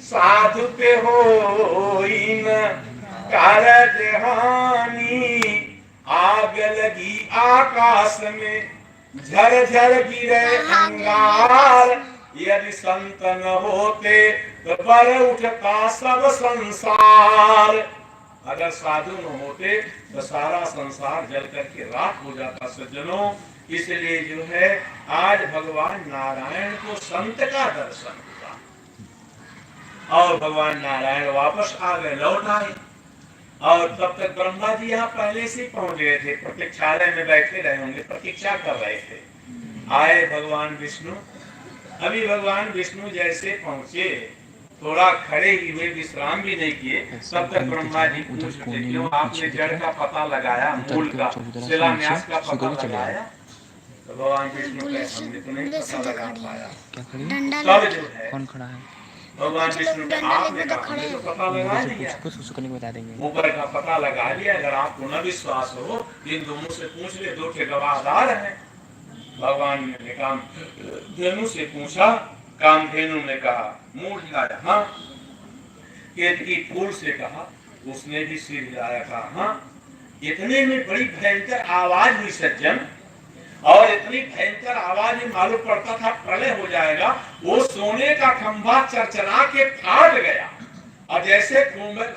साधु पे होई न कारज हानि। आग लगी आकाश में झरझर गिरे अंगार, यदि संत न होते तो बर उठता सब संसार। अगर साधु न होते तो सारा संसार जल करके राख हो जाता सज्जनों। इसलिए जो है आज भगवान नारायण को संत का दर्शन हुआ और भगवान नारायण वापस आ गए, लौट आए। और तब तक ब्रह्मा जी यहाँ पहले से पहुंच गए थे, प्रतीक्षालय में बैठे रहे होंगे, प्रतीक्षा कर रहे थे। आए भगवान विष्णु। अभी भगवान विष्णु जैसे पहुंचे, थोड़ा खड़े ही हुए, विश्राम भी नहीं किए, तब तक ब्रह्मा जी पूछते, क्यों आपने जड़ का पता लगाया, मूल का शिलान्यास का पता लगाया? तो भगवान विष्णु ने हमने तो नहीं पता लगा पाया। तब जो है कौन खड़ा है, भगवान विष्णु ने आपने कहा हमने तो पता लगा लिया, बता देंगे, ऊपर का पता लगा लिया। अगर आपको न विश्वास हो, इन दोनों से पूछ ले, 2 के गवाहदार हैं। भगवान ने कामधेनु से पूछा, कामधेनु ने कहा, मुंह हिलाया हाँ। केतकी फूल से कहा, उसने भी सिर हिलाया, कहा हाँ। इतने में बड़ी भयंकर आवाज हुई सज्जन, और इतनी भयंकर आवाज में मालूम पड़ता था प्रलय हो जाएगा। वो सोने का खंभा चरचरा के फाट गया, और जैसे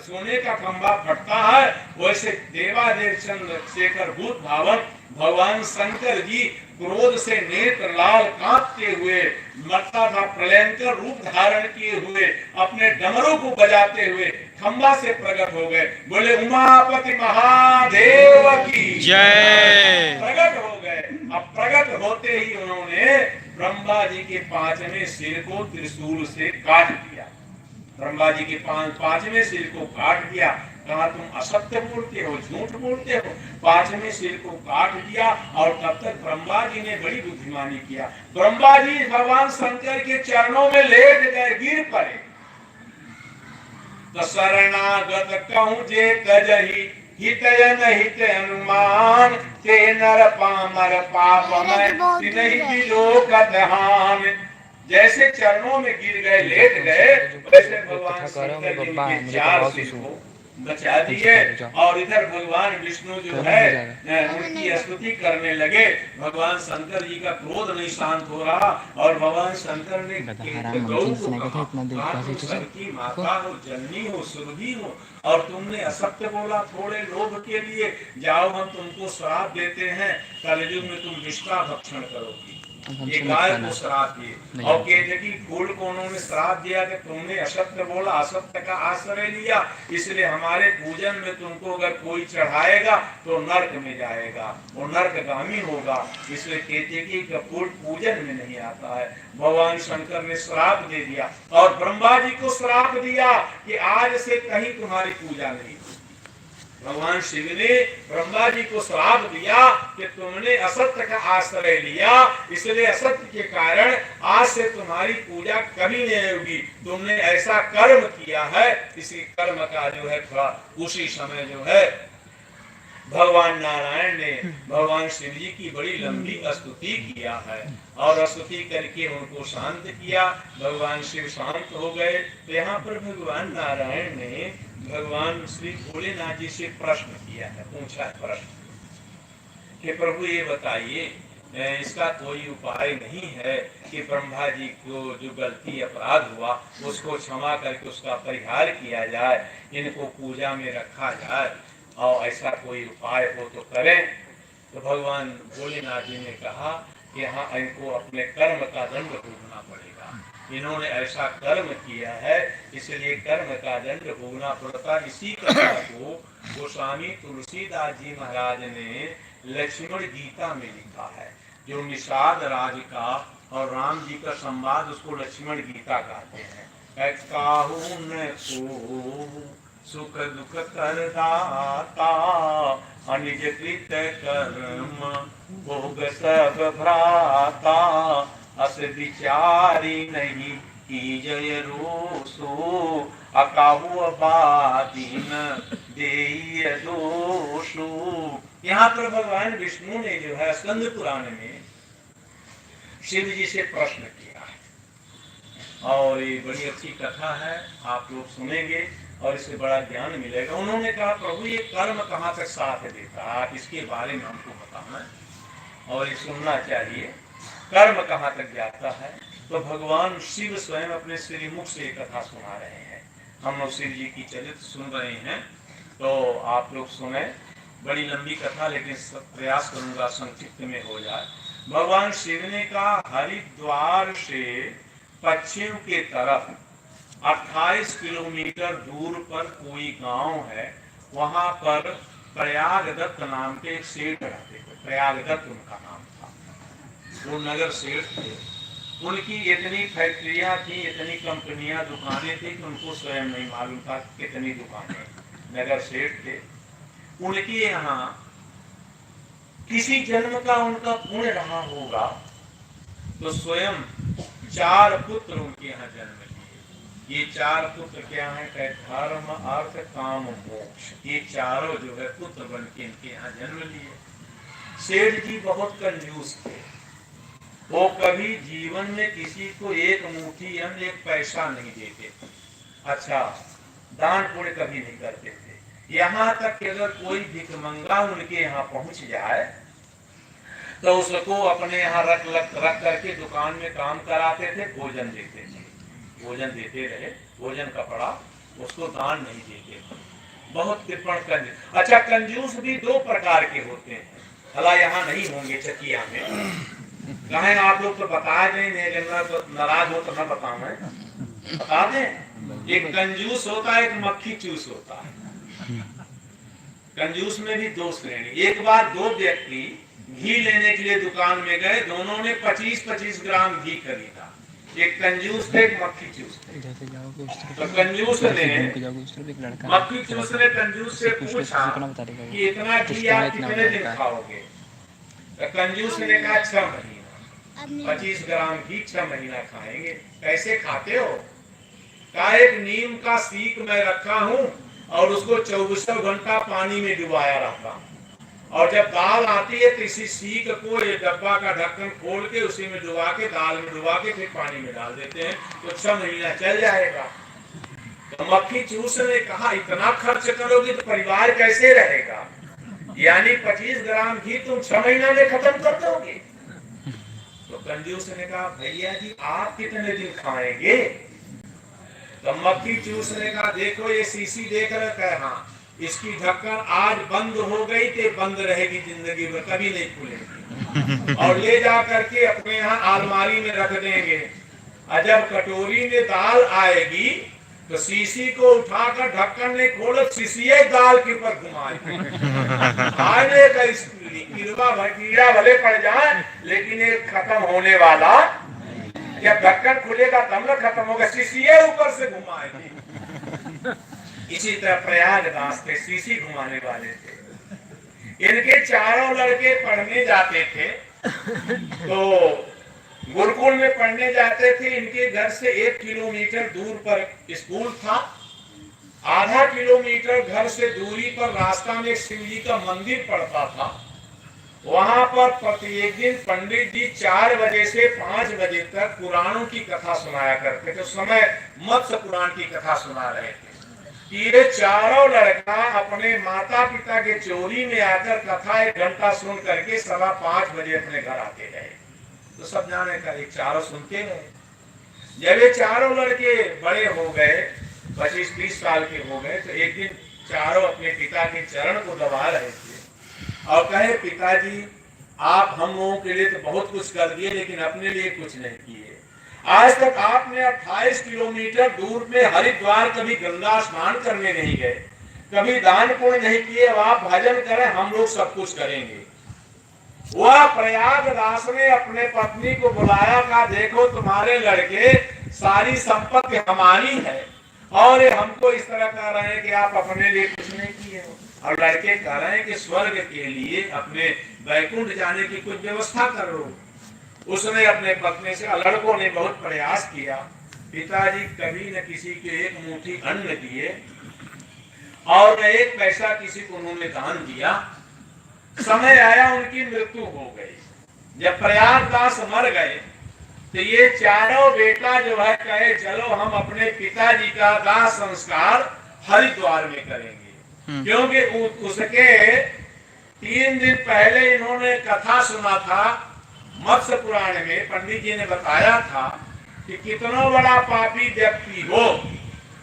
सोने का खंभा फटता है वैसे देवादेव चंद्रशेखर भूत भावन भगवान शंकर जी क्रोध से नेत्र लाल कांपते हुए, मरता था प्रलयंकर रूप धारण किए हुए, अपने डमरू को बजाते हुए खंभा से प्रकट हो गए। बोले उमापति महादेव की जय। प्रकट हो गए। अब प्रकट होते ही उन्होंने ब्रह्मा जी के 5वें सिर को त्रिशूल से काट दिया। ब्रह्मा जी के 5वें सिर को काट दिया। कहा तुम असत्य बोलते हो, झूठ बोलते हो। 5वें सिर को काट दिया, और तब तक ब्रह्मा जी ने बड़ी बुद्धिमानी किया। ब्रह्मा जी भगवान शंकर के चरणों में लेट गए, गिर पड़े। तो शरणागत कहूं जे तजहि हितयन हित अनुमान ते नर पामर पाप में नहीं बिलोक दहान। जैसे चरणों में गिर गए, लेट गए, वैसे भगवान शंकर जी के चार सिर को बचा दिए। और इधर भगवान विष्णु जो है उनकी स्तुति करने लगे। भगवान शंकर जी का क्रोध नहीं शांत हो रहा और भगवान शंकर ने गौ को कहा, तुम सबकी माता हो, जननी हो, सुरभि हो, और तुमने असत्य बोला थोड़े लोभ के लिए। जाओ, हम तुमको श्राप देते हैं, कलयुग में तुम विष का भक्षण करोगी। ये गाय को श्राप दिए और केतकी फूल को उन्होंने श्राप दिया कि तुमने असत्य बोला, असत्य का आश्रय लिया, इसलिए हमारे पूजन में तुमको अगर कोई चढ़ाएगा तो नरक में जाएगा, वो नरकगामी होगा, इसलिए केतकी का फूल पूजन में नहीं आता है। भगवान शंकर ने श्राप दे दिया और ब्रह्मा जी को श्राप दिया कि आज से कहीं तुम्हारी पूजा नहीं। भगवान शिव ने ब्रह्मा जी को श्राप दिया कि तुमने असत्य का आश्रय लिया, इसलिए असत्य के कारण आज से तुम्हारी पूजा कभी नहीं होगी। तुमने ऐसा कर्म किया है, इसी कर्म का जो है थोड़ा उसी समय जो है भगवान नारायण ने भगवान शिव जी की बड़ी लंबी स्तुति किया है और स्तुति करके उनको शांत किया। भगवान शिव शांत हो गए। तो यहाँ पर भगवान नारायण ने भगवान श्री भोलेनाथ जी से प्रश्न किया है, पूछा है प्रश्न कि प्रभु ये बताइए, इसका कोई उपाय नहीं है कि ब्रह्मा जी को जो गलती अपराध हुआ उसको क्षमा करके उसका परिहार किया जाए, इनको पूजा में रखा जाए, और ऐसा कोई उपाय हो तो करें। तो भगवान भोलेनाथ जी ने कहा कि हाँ, इनको अपने कर्म का दंड भोगना पड़ेगा, इन्होंने ऐसा कर्म किया है इसलिए कर्म का दंड भोगना पड़ता। इसी कथा को गोस्वामी तुलसीदास जी महाराज ने लक्ष्मण गीता में लिखा है, जो निषाद राज का और राम जी का संवाद, उसको लक्ष्मण गीता कहते हैं। काहुन को सुख दुख करदाता, अनिज कृत कर्म भोग सब भ्राता, अस विचारी नहीं की जय रोसो, अकाहु अबादीन देय दोषो। यहाँ पर भगवान विष्णु ने जो है स्कंद पुराण में शिव जी से प्रश्न किया है और ये बड़ी अच्छी कथा है, आप लोग सुनेंगे और इससे बड़ा ज्ञान मिलेगा। उन्होंने कहा, प्रभु ये कर्म कहाँ तक साथ देता है, आप इसके बारे में हमको बताना और ये सुनना चाहिए, कर्म कहाँ तक जाता है। तो भगवान शिव स्वयं अपने श्रीमुख से ये कथा सुना रहे हैं, हम लोग शिव जी की चरित्र सुन रहे हैं, तो आप लोग सुने। बड़ी लंबी कथा, लेकिन प्रयास करूंगा संक्षिप्त में हो जाए। भगवान शिव ने कहा, हरिद्वार से पश्चिम के तरफ 28 किलोमीटर दूर पर कोई गांव है, वहां पर प्रयागदत्त नाम के एक सेठ रहते थे। प्रयागदत्त उनका नाम था, वो नगर सेठ थे। उनकी इतनी फैक्ट्रियां थी, इतनी कंपनियां, दुकानें थी कि उनको स्वयं नहीं मालूम था कितनी दुकानें। नगर सेठ थे। उनके यहाँ किसी जन्म का उनका पुण्य रहा होगा तो स्वयं 4 पुत्र उनके यहाँ जन्म लिए। ये 4 पुत्र क्या है? धर्म अर्थ काम मोक्ष, ये चारों जो है पुत्र बन के इनके यहाँ जन्म लिए। सेठ जी बहुत कंजूस थे, वो कभी जीवन में किसी को एक मुट्ठी अन्न, एक पैसा नहीं देते थे। अच्छा, दान पुण्य कभी नहीं करते थे। यहाँ तक कि अगर कोई भिखमंगा उनके यहाँ पहुंच जाए तो उसको अपने यहाँ रख करके दुकान में काम कराते थे, भोजन देते थे, भोजन देते रहे, भोजन कपड़ा, उसको दान नहीं देते थे। बहुत कृपण कंजूस। अच्छा, कंजूस भी 2 प्रकार के होते हैं, भला यहाँ नहीं होंगे चकिया में, कहें आप लोग तो बता दें, तो नाराज हो तो न बताऊं, बता दें। एक कंजूस होता है, एक मक्खी चूस होता है। कंजूस में भी 2 श्रेणी। एक बार 2 व्यक्ति घी लेने के लिए दुकान में गए, दोनों ने 25-25 ग्राम घी खरीदा। एक कंजूस थे, एक मक्खी चूस थे। तो कंजूस ने, मक्खी चूस ने कंजूस से पूछा कि इतना घी आप कितने दिन खाओगे? तो कंजूस ने कहा 6 महीना। 25 ग्राम घी 6 महीना खाएंगे। कैसे खाते हो? कहा, एक नीम का सीक मैं रखा हूँ, और उसको 24 घंटा पानी में डुबाया रहता। और जब दाल आती है तो इसी सीख को ये डब्बा का ढक्कन खोल के उसी में डुबा के, दाल में डुबा के फिर पानी में डाल देते हैं, तो 6 महीना चल जाएगा। तो मक्खी चूस ने कहा इतना खर्च करोगे तो परिवार कैसे रहेगा, यानी 25 ग्राम घी तुम 6 महीना में खत्म कर दोगे। तो कंजूस ने कहा भैया जी आप कितने दिन खाएंगे। तो मक्खी चूस ने कहा देखो ये शीशी देख रखा है, हाँ इसकी ढक्कन आज बंद हो गई तो बंद रहेगी जिंदगी में, कभी नहीं खुलेगी। और ले जा करके अपने यहाँ अलमारी में रख देंगे, और जब कटोरी में दाल आएगी तो शीशी को उठाकर ढक्कन ने खोलो, शीशी दाल के ऊपर घुमाएगी। खाने का कीड़ा भले पड़ जाए लेकिन ये खत्म होने वाला, जब ढक्कन खुलेगा तब न खत्म होगा, शीशी ऊपर से घुमाएगी। इसी तरह प्रयागराज पे शीशी घुमाने वाले थे। इनके चारों लड़के पढ़ने जाते थे, तो गुरुकुल में पढ़ने जाते थे। इनके घर से 1 किलोमीटर दूर पर स्कूल था। आधा किलोमीटर घर से दूरी पर रास्ता में शिव जी का मंदिर पड़ता था। वहां पर प्रत्येक दिन पंडित जी 4 बजे से 5 बजे तक पुराणों की कथा सुनाया करते थे। उस समय मत्स्य पुराण की कथा सुना रहे थे। ये चारों लड़का अपने माता पिता के चोरी में आकर कथा 1 घंटा सुन करके 5:15 बजे अपने घर आते रहे। तो सब जाने का एक चारों सुनते रहे। जब ये चारों लड़के बड़े हो गए, 25-30 साल के हो गए, तो एक दिन चारों अपने पिता के चरण को दबा रहे थे और कहे पिताजी आप हम लोगों के लिए तो बहुत कुछ कर दिए लेकिन अपने लिए कुछ नहीं किए। आज तक आपने 28 किलोमीटर दूर में हरिद्वार कभी गंगा स्नान करने नहीं गए, कभी दान पुण्य नहीं किए, अब आप भजन करें हम लोग सब कुछ करेंगे। वह प्रयागराज ने अपने पत्नी को बुलाया, कहा देखो तुम्हारे लड़के सारी संपत्ति हमारी है और हमको इस तरह कह रहे हैं कि आप अपने लिए कुछ नहीं किए हो, और लड़के कह रहे हैं कि स्वर्ग के लिए अपने वैकुंठ जाने की कुछ व्यवस्था करो। उसने अपने पत्नी से, लड़कों ने बहुत प्रयास किया, पिताजी कभी न किसी के 1 मुट्ठी अन्न दिए और न 1 पैसा किसी को उन्होंने दान दिया। समय आया उनकी मृत्यु हो गई। जब प्रयागदास मर गए तो ये चारों बेटा जो है कहे चलो हम अपने पिताजी का दाह संस्कार हरिद्वार में करेंगे, क्योंकि उसके 3 दिन पहले इन्होंने कथा सुना था मत्स्य पुराण में। पंडित जी ने बताया था कि कितना बड़ा पापी व्यक्ति हो,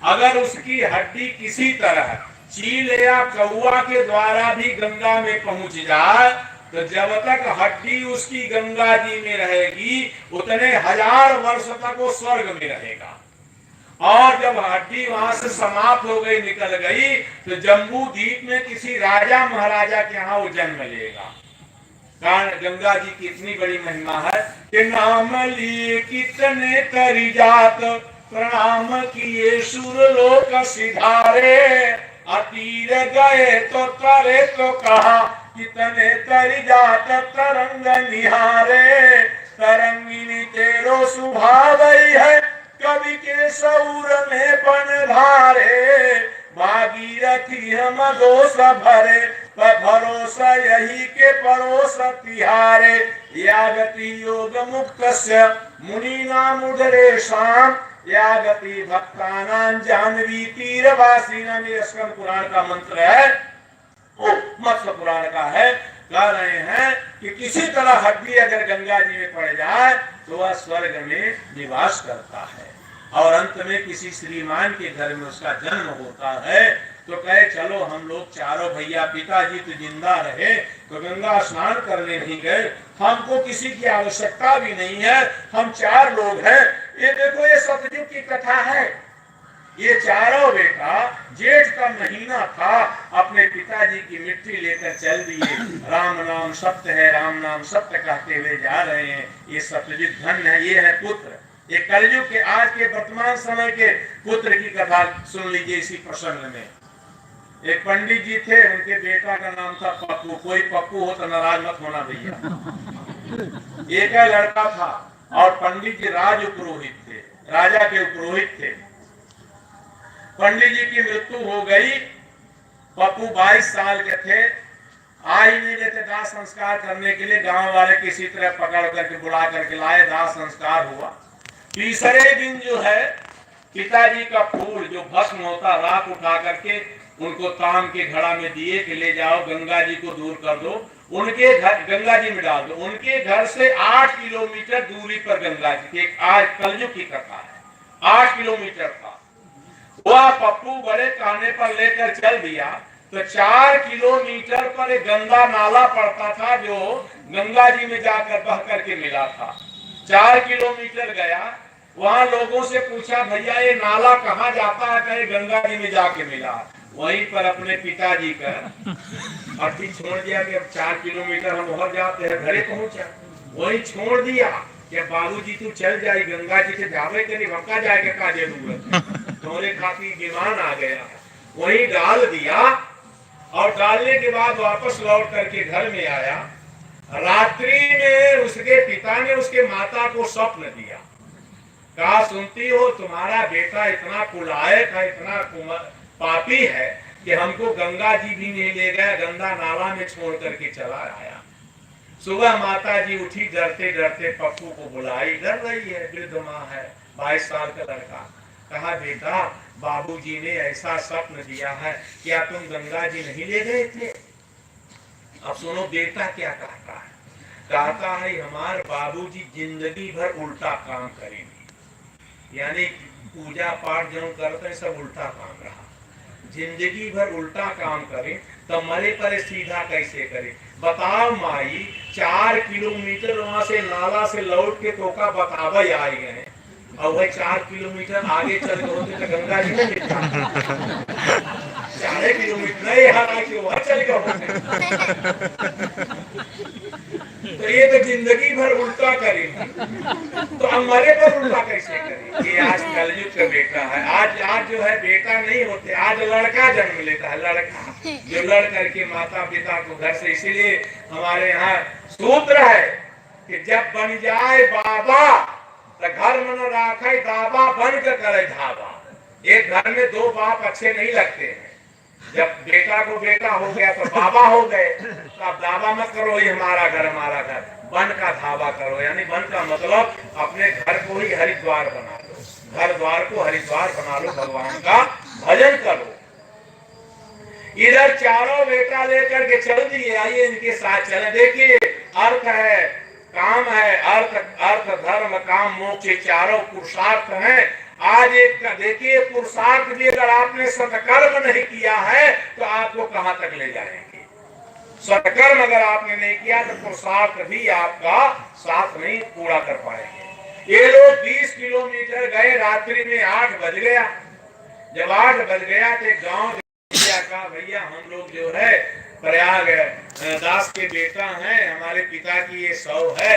अगर उसकी हड्डी किसी तरह चील या कौआ के द्वारा भी गंगा में पहुंच जाए तो जब तक हड्डी उसकी गंगा जी में रहेगी उतने 1000 वर्ष तक वो स्वर्ग में रहेगा। और जब हड्डी वहां से समाप्त हो गई, निकल गई, तो जम्बू द्वीप में किसी राजा महाराजा के यहाँ वो जन्म लेगा। कारण गंगा जी की इतनी बड़ी महिमा है कि नाम लिए कितने तरी जात, प्रणाम किए सुर लोक सिधारे, अतीर गए तो तरे तो कहा कितने तरी जात तरंग निहारे, तरंगिनी तेरो स्वभाव है कवि के सौर में बन धारे, भागीरथी हम दोष भरे भरोसा यही के परोस तिहारे, यागति योग मुक्त मुनि नाम उदरे शाम, यागति भक्तानां जाह्नवी तीरवासी नाम। ये स्कंद पुराण का मंत्र है, मत्स्य पुराण का है। कह रहे हैं कि किसी तरह हड्डी अगर गंगा जी में पड़ जाए तो वह स्वर्ग में निवास करता है, और अंत में किसी श्रीमान के घर में उसका जन्म होता है। तो कहे चलो हम लोग चारों भैया, पिताजी तो जिंदा रहे तो गंगा स्नान करने नहीं गए, हमको किसी की आवश्यकता भी नहीं है, हम 4 लोग हैं। ये देखो ये सतयुग की कथा है। ये चारों बेटा जेठ का महीना था, अपने पिताजी की मिट्टी लेकर चल दिए। राम नाम सत्य है, राम नाम सत्य कहते हुए जा रहे हैं। ये सतयुग धन है, ये है पुत्र। ये कलयुग के आज के वर्तमान समय के पुत्र की कथा सुन लीजिए इसी प्रसंग में। एक पंडित जी थे, उनके बेटा का नाम था पप्पू। कोई पप्पू हो तो नाराज मत होना भैया। एक लड़का था और पंडित जी राज पुरोहित थे, राजा के पुरोहित थे। पंडित जी की मृत्यु हो गई पप्पू 22 साल के थे, आ ही नहीं रहे थे दाह संस्कार करने के लिए। गांव वाले किसी तरह पकड़ करके बुला करके लाए, दाह संस्कार हुआ। तीसरे दिन जो है पिताजी का फूल जो भस्म होता, राख उठा करके उनको ताम के घड़ा में दिए कि ले जाओ गंगा जी को दूर कर दो, उनके घर गंगा जी में डाल दो। उनके घर से 8 किलोमीटर दूरी पर गंगा जी थी। आज कलयुग की कथा है, 8 किलोमीटर था। वह पप्पू बड़े कहने पर लेकर चल दिया तो 4 किलोमीटर पर एक गंदा नाला पड़ता था जो गंगा जी में जाकर बह करके मिला था। 4 किलोमीटर गया, वहां लोगों से पूछा भैया ये नाला कहाँ जाता है, कहे गंगा जी में जाके मिला। वहीं पर अपने पिताजी का अर्थी छोड़ दिया कि अब 4 किलोमीटर हम और जाते हैं, घरे पहुंचा वहीं छोड़ दिया कि बाबूजी तू चल जाए गंगा जी से जावे के नहीं वक्का जाएगा का जरूरत थोड़े काफी विमान आ गया, वहीं डाल दिया। और डालने के बाद वापस लौट करके घर में आया। रात्रि में उसके पिता ने उसके माता को स्वप्न दिया, कहा सुनती हो तुम्हारा बेटा इतना कुलायक है, इतना पापी है कि हमको गंगा जी भी नहीं ले गया, गंदा नाला में छोड़ करके चला आया। सुबह माता जी उठी, डरते डरते पप्पू को बुलाई, डर रही है, वृद्ध माँ है, 22 साल का लड़का। कहा बेटा बाबूजी ने ऐसा स्वप्न दिया है, क्या तुम गंगा जी नहीं ले गए थे? अब सुनो बेटा क्या कहता है, कहता है हमारे बाबूजी जिंदगी भर उल्टा काम करेंगे, यानी पूजा पाठ जो करते हैं सब उल्टा काम रहा, जिंदगी भर उल्टा काम करें तो मरे पर सीधा कैसे करें? बताओ माई 4 किलोमीटर वहां से नाला से लौट के तो का बतावा आए गए, और वह 4 किलोमीटर आगे चल गए होते तो गंगा जी में 4 किलोमीटर नहीं हालांकि वह चल गए होते। तो ये तो जिंदगी भर उल्टा करेंगे, तो हम मरे पर उल्टा कैसे करें? ये आज कलयुग का बेटा है। आज जो है बेटा नहीं होते, आज लड़का जन्म लेता है, लड़का जो लड़ करके माता पिता को घर से। इसीलिए हमारे यहाँ सूत्र है कि जब बन जाए बाबा तो घर में न राखे दाबा, बन कर करे धाबा। एक घर में 2 बाप अच्छे नहीं लगते हैं। जब बेटा को बेटा हो गया तो बाबा हो गए, तो अब दावा मत करो ये हमारा घर हमारा घर, बन का धावा करो। यानी बन का मतलब अपने घर को ही हरिद्वार बना लो, घर द्वार को हरिद्वार बना लो, भगवान का भजन करो। इधर चारों बेटा लेकर के चल दिए, आइए इनके साथ चले। देखिए अर्थ है, काम है, अर्थ धर्म काम मोक्ष चारों पुरुषार्थ हैं। आज एक का देखिए पुरुषार्थ भी अगर आपने सत्कर्म नहीं किया है तो आपको कहां तक ले जाएंगे? सत्कर्म अगर आपने नहीं किया तो पुरुषार्थ भी आपका साथ नहीं पूरा कर पाएंगे। ये लोग 20 किलोमीटर गए, रात्रि में 8 बज गया। जब 8 बज गया तो गांव कहा भैया हम लोग जो है प्रयाग दास के बेटा हैं, हमारे पिता की ये 100 है,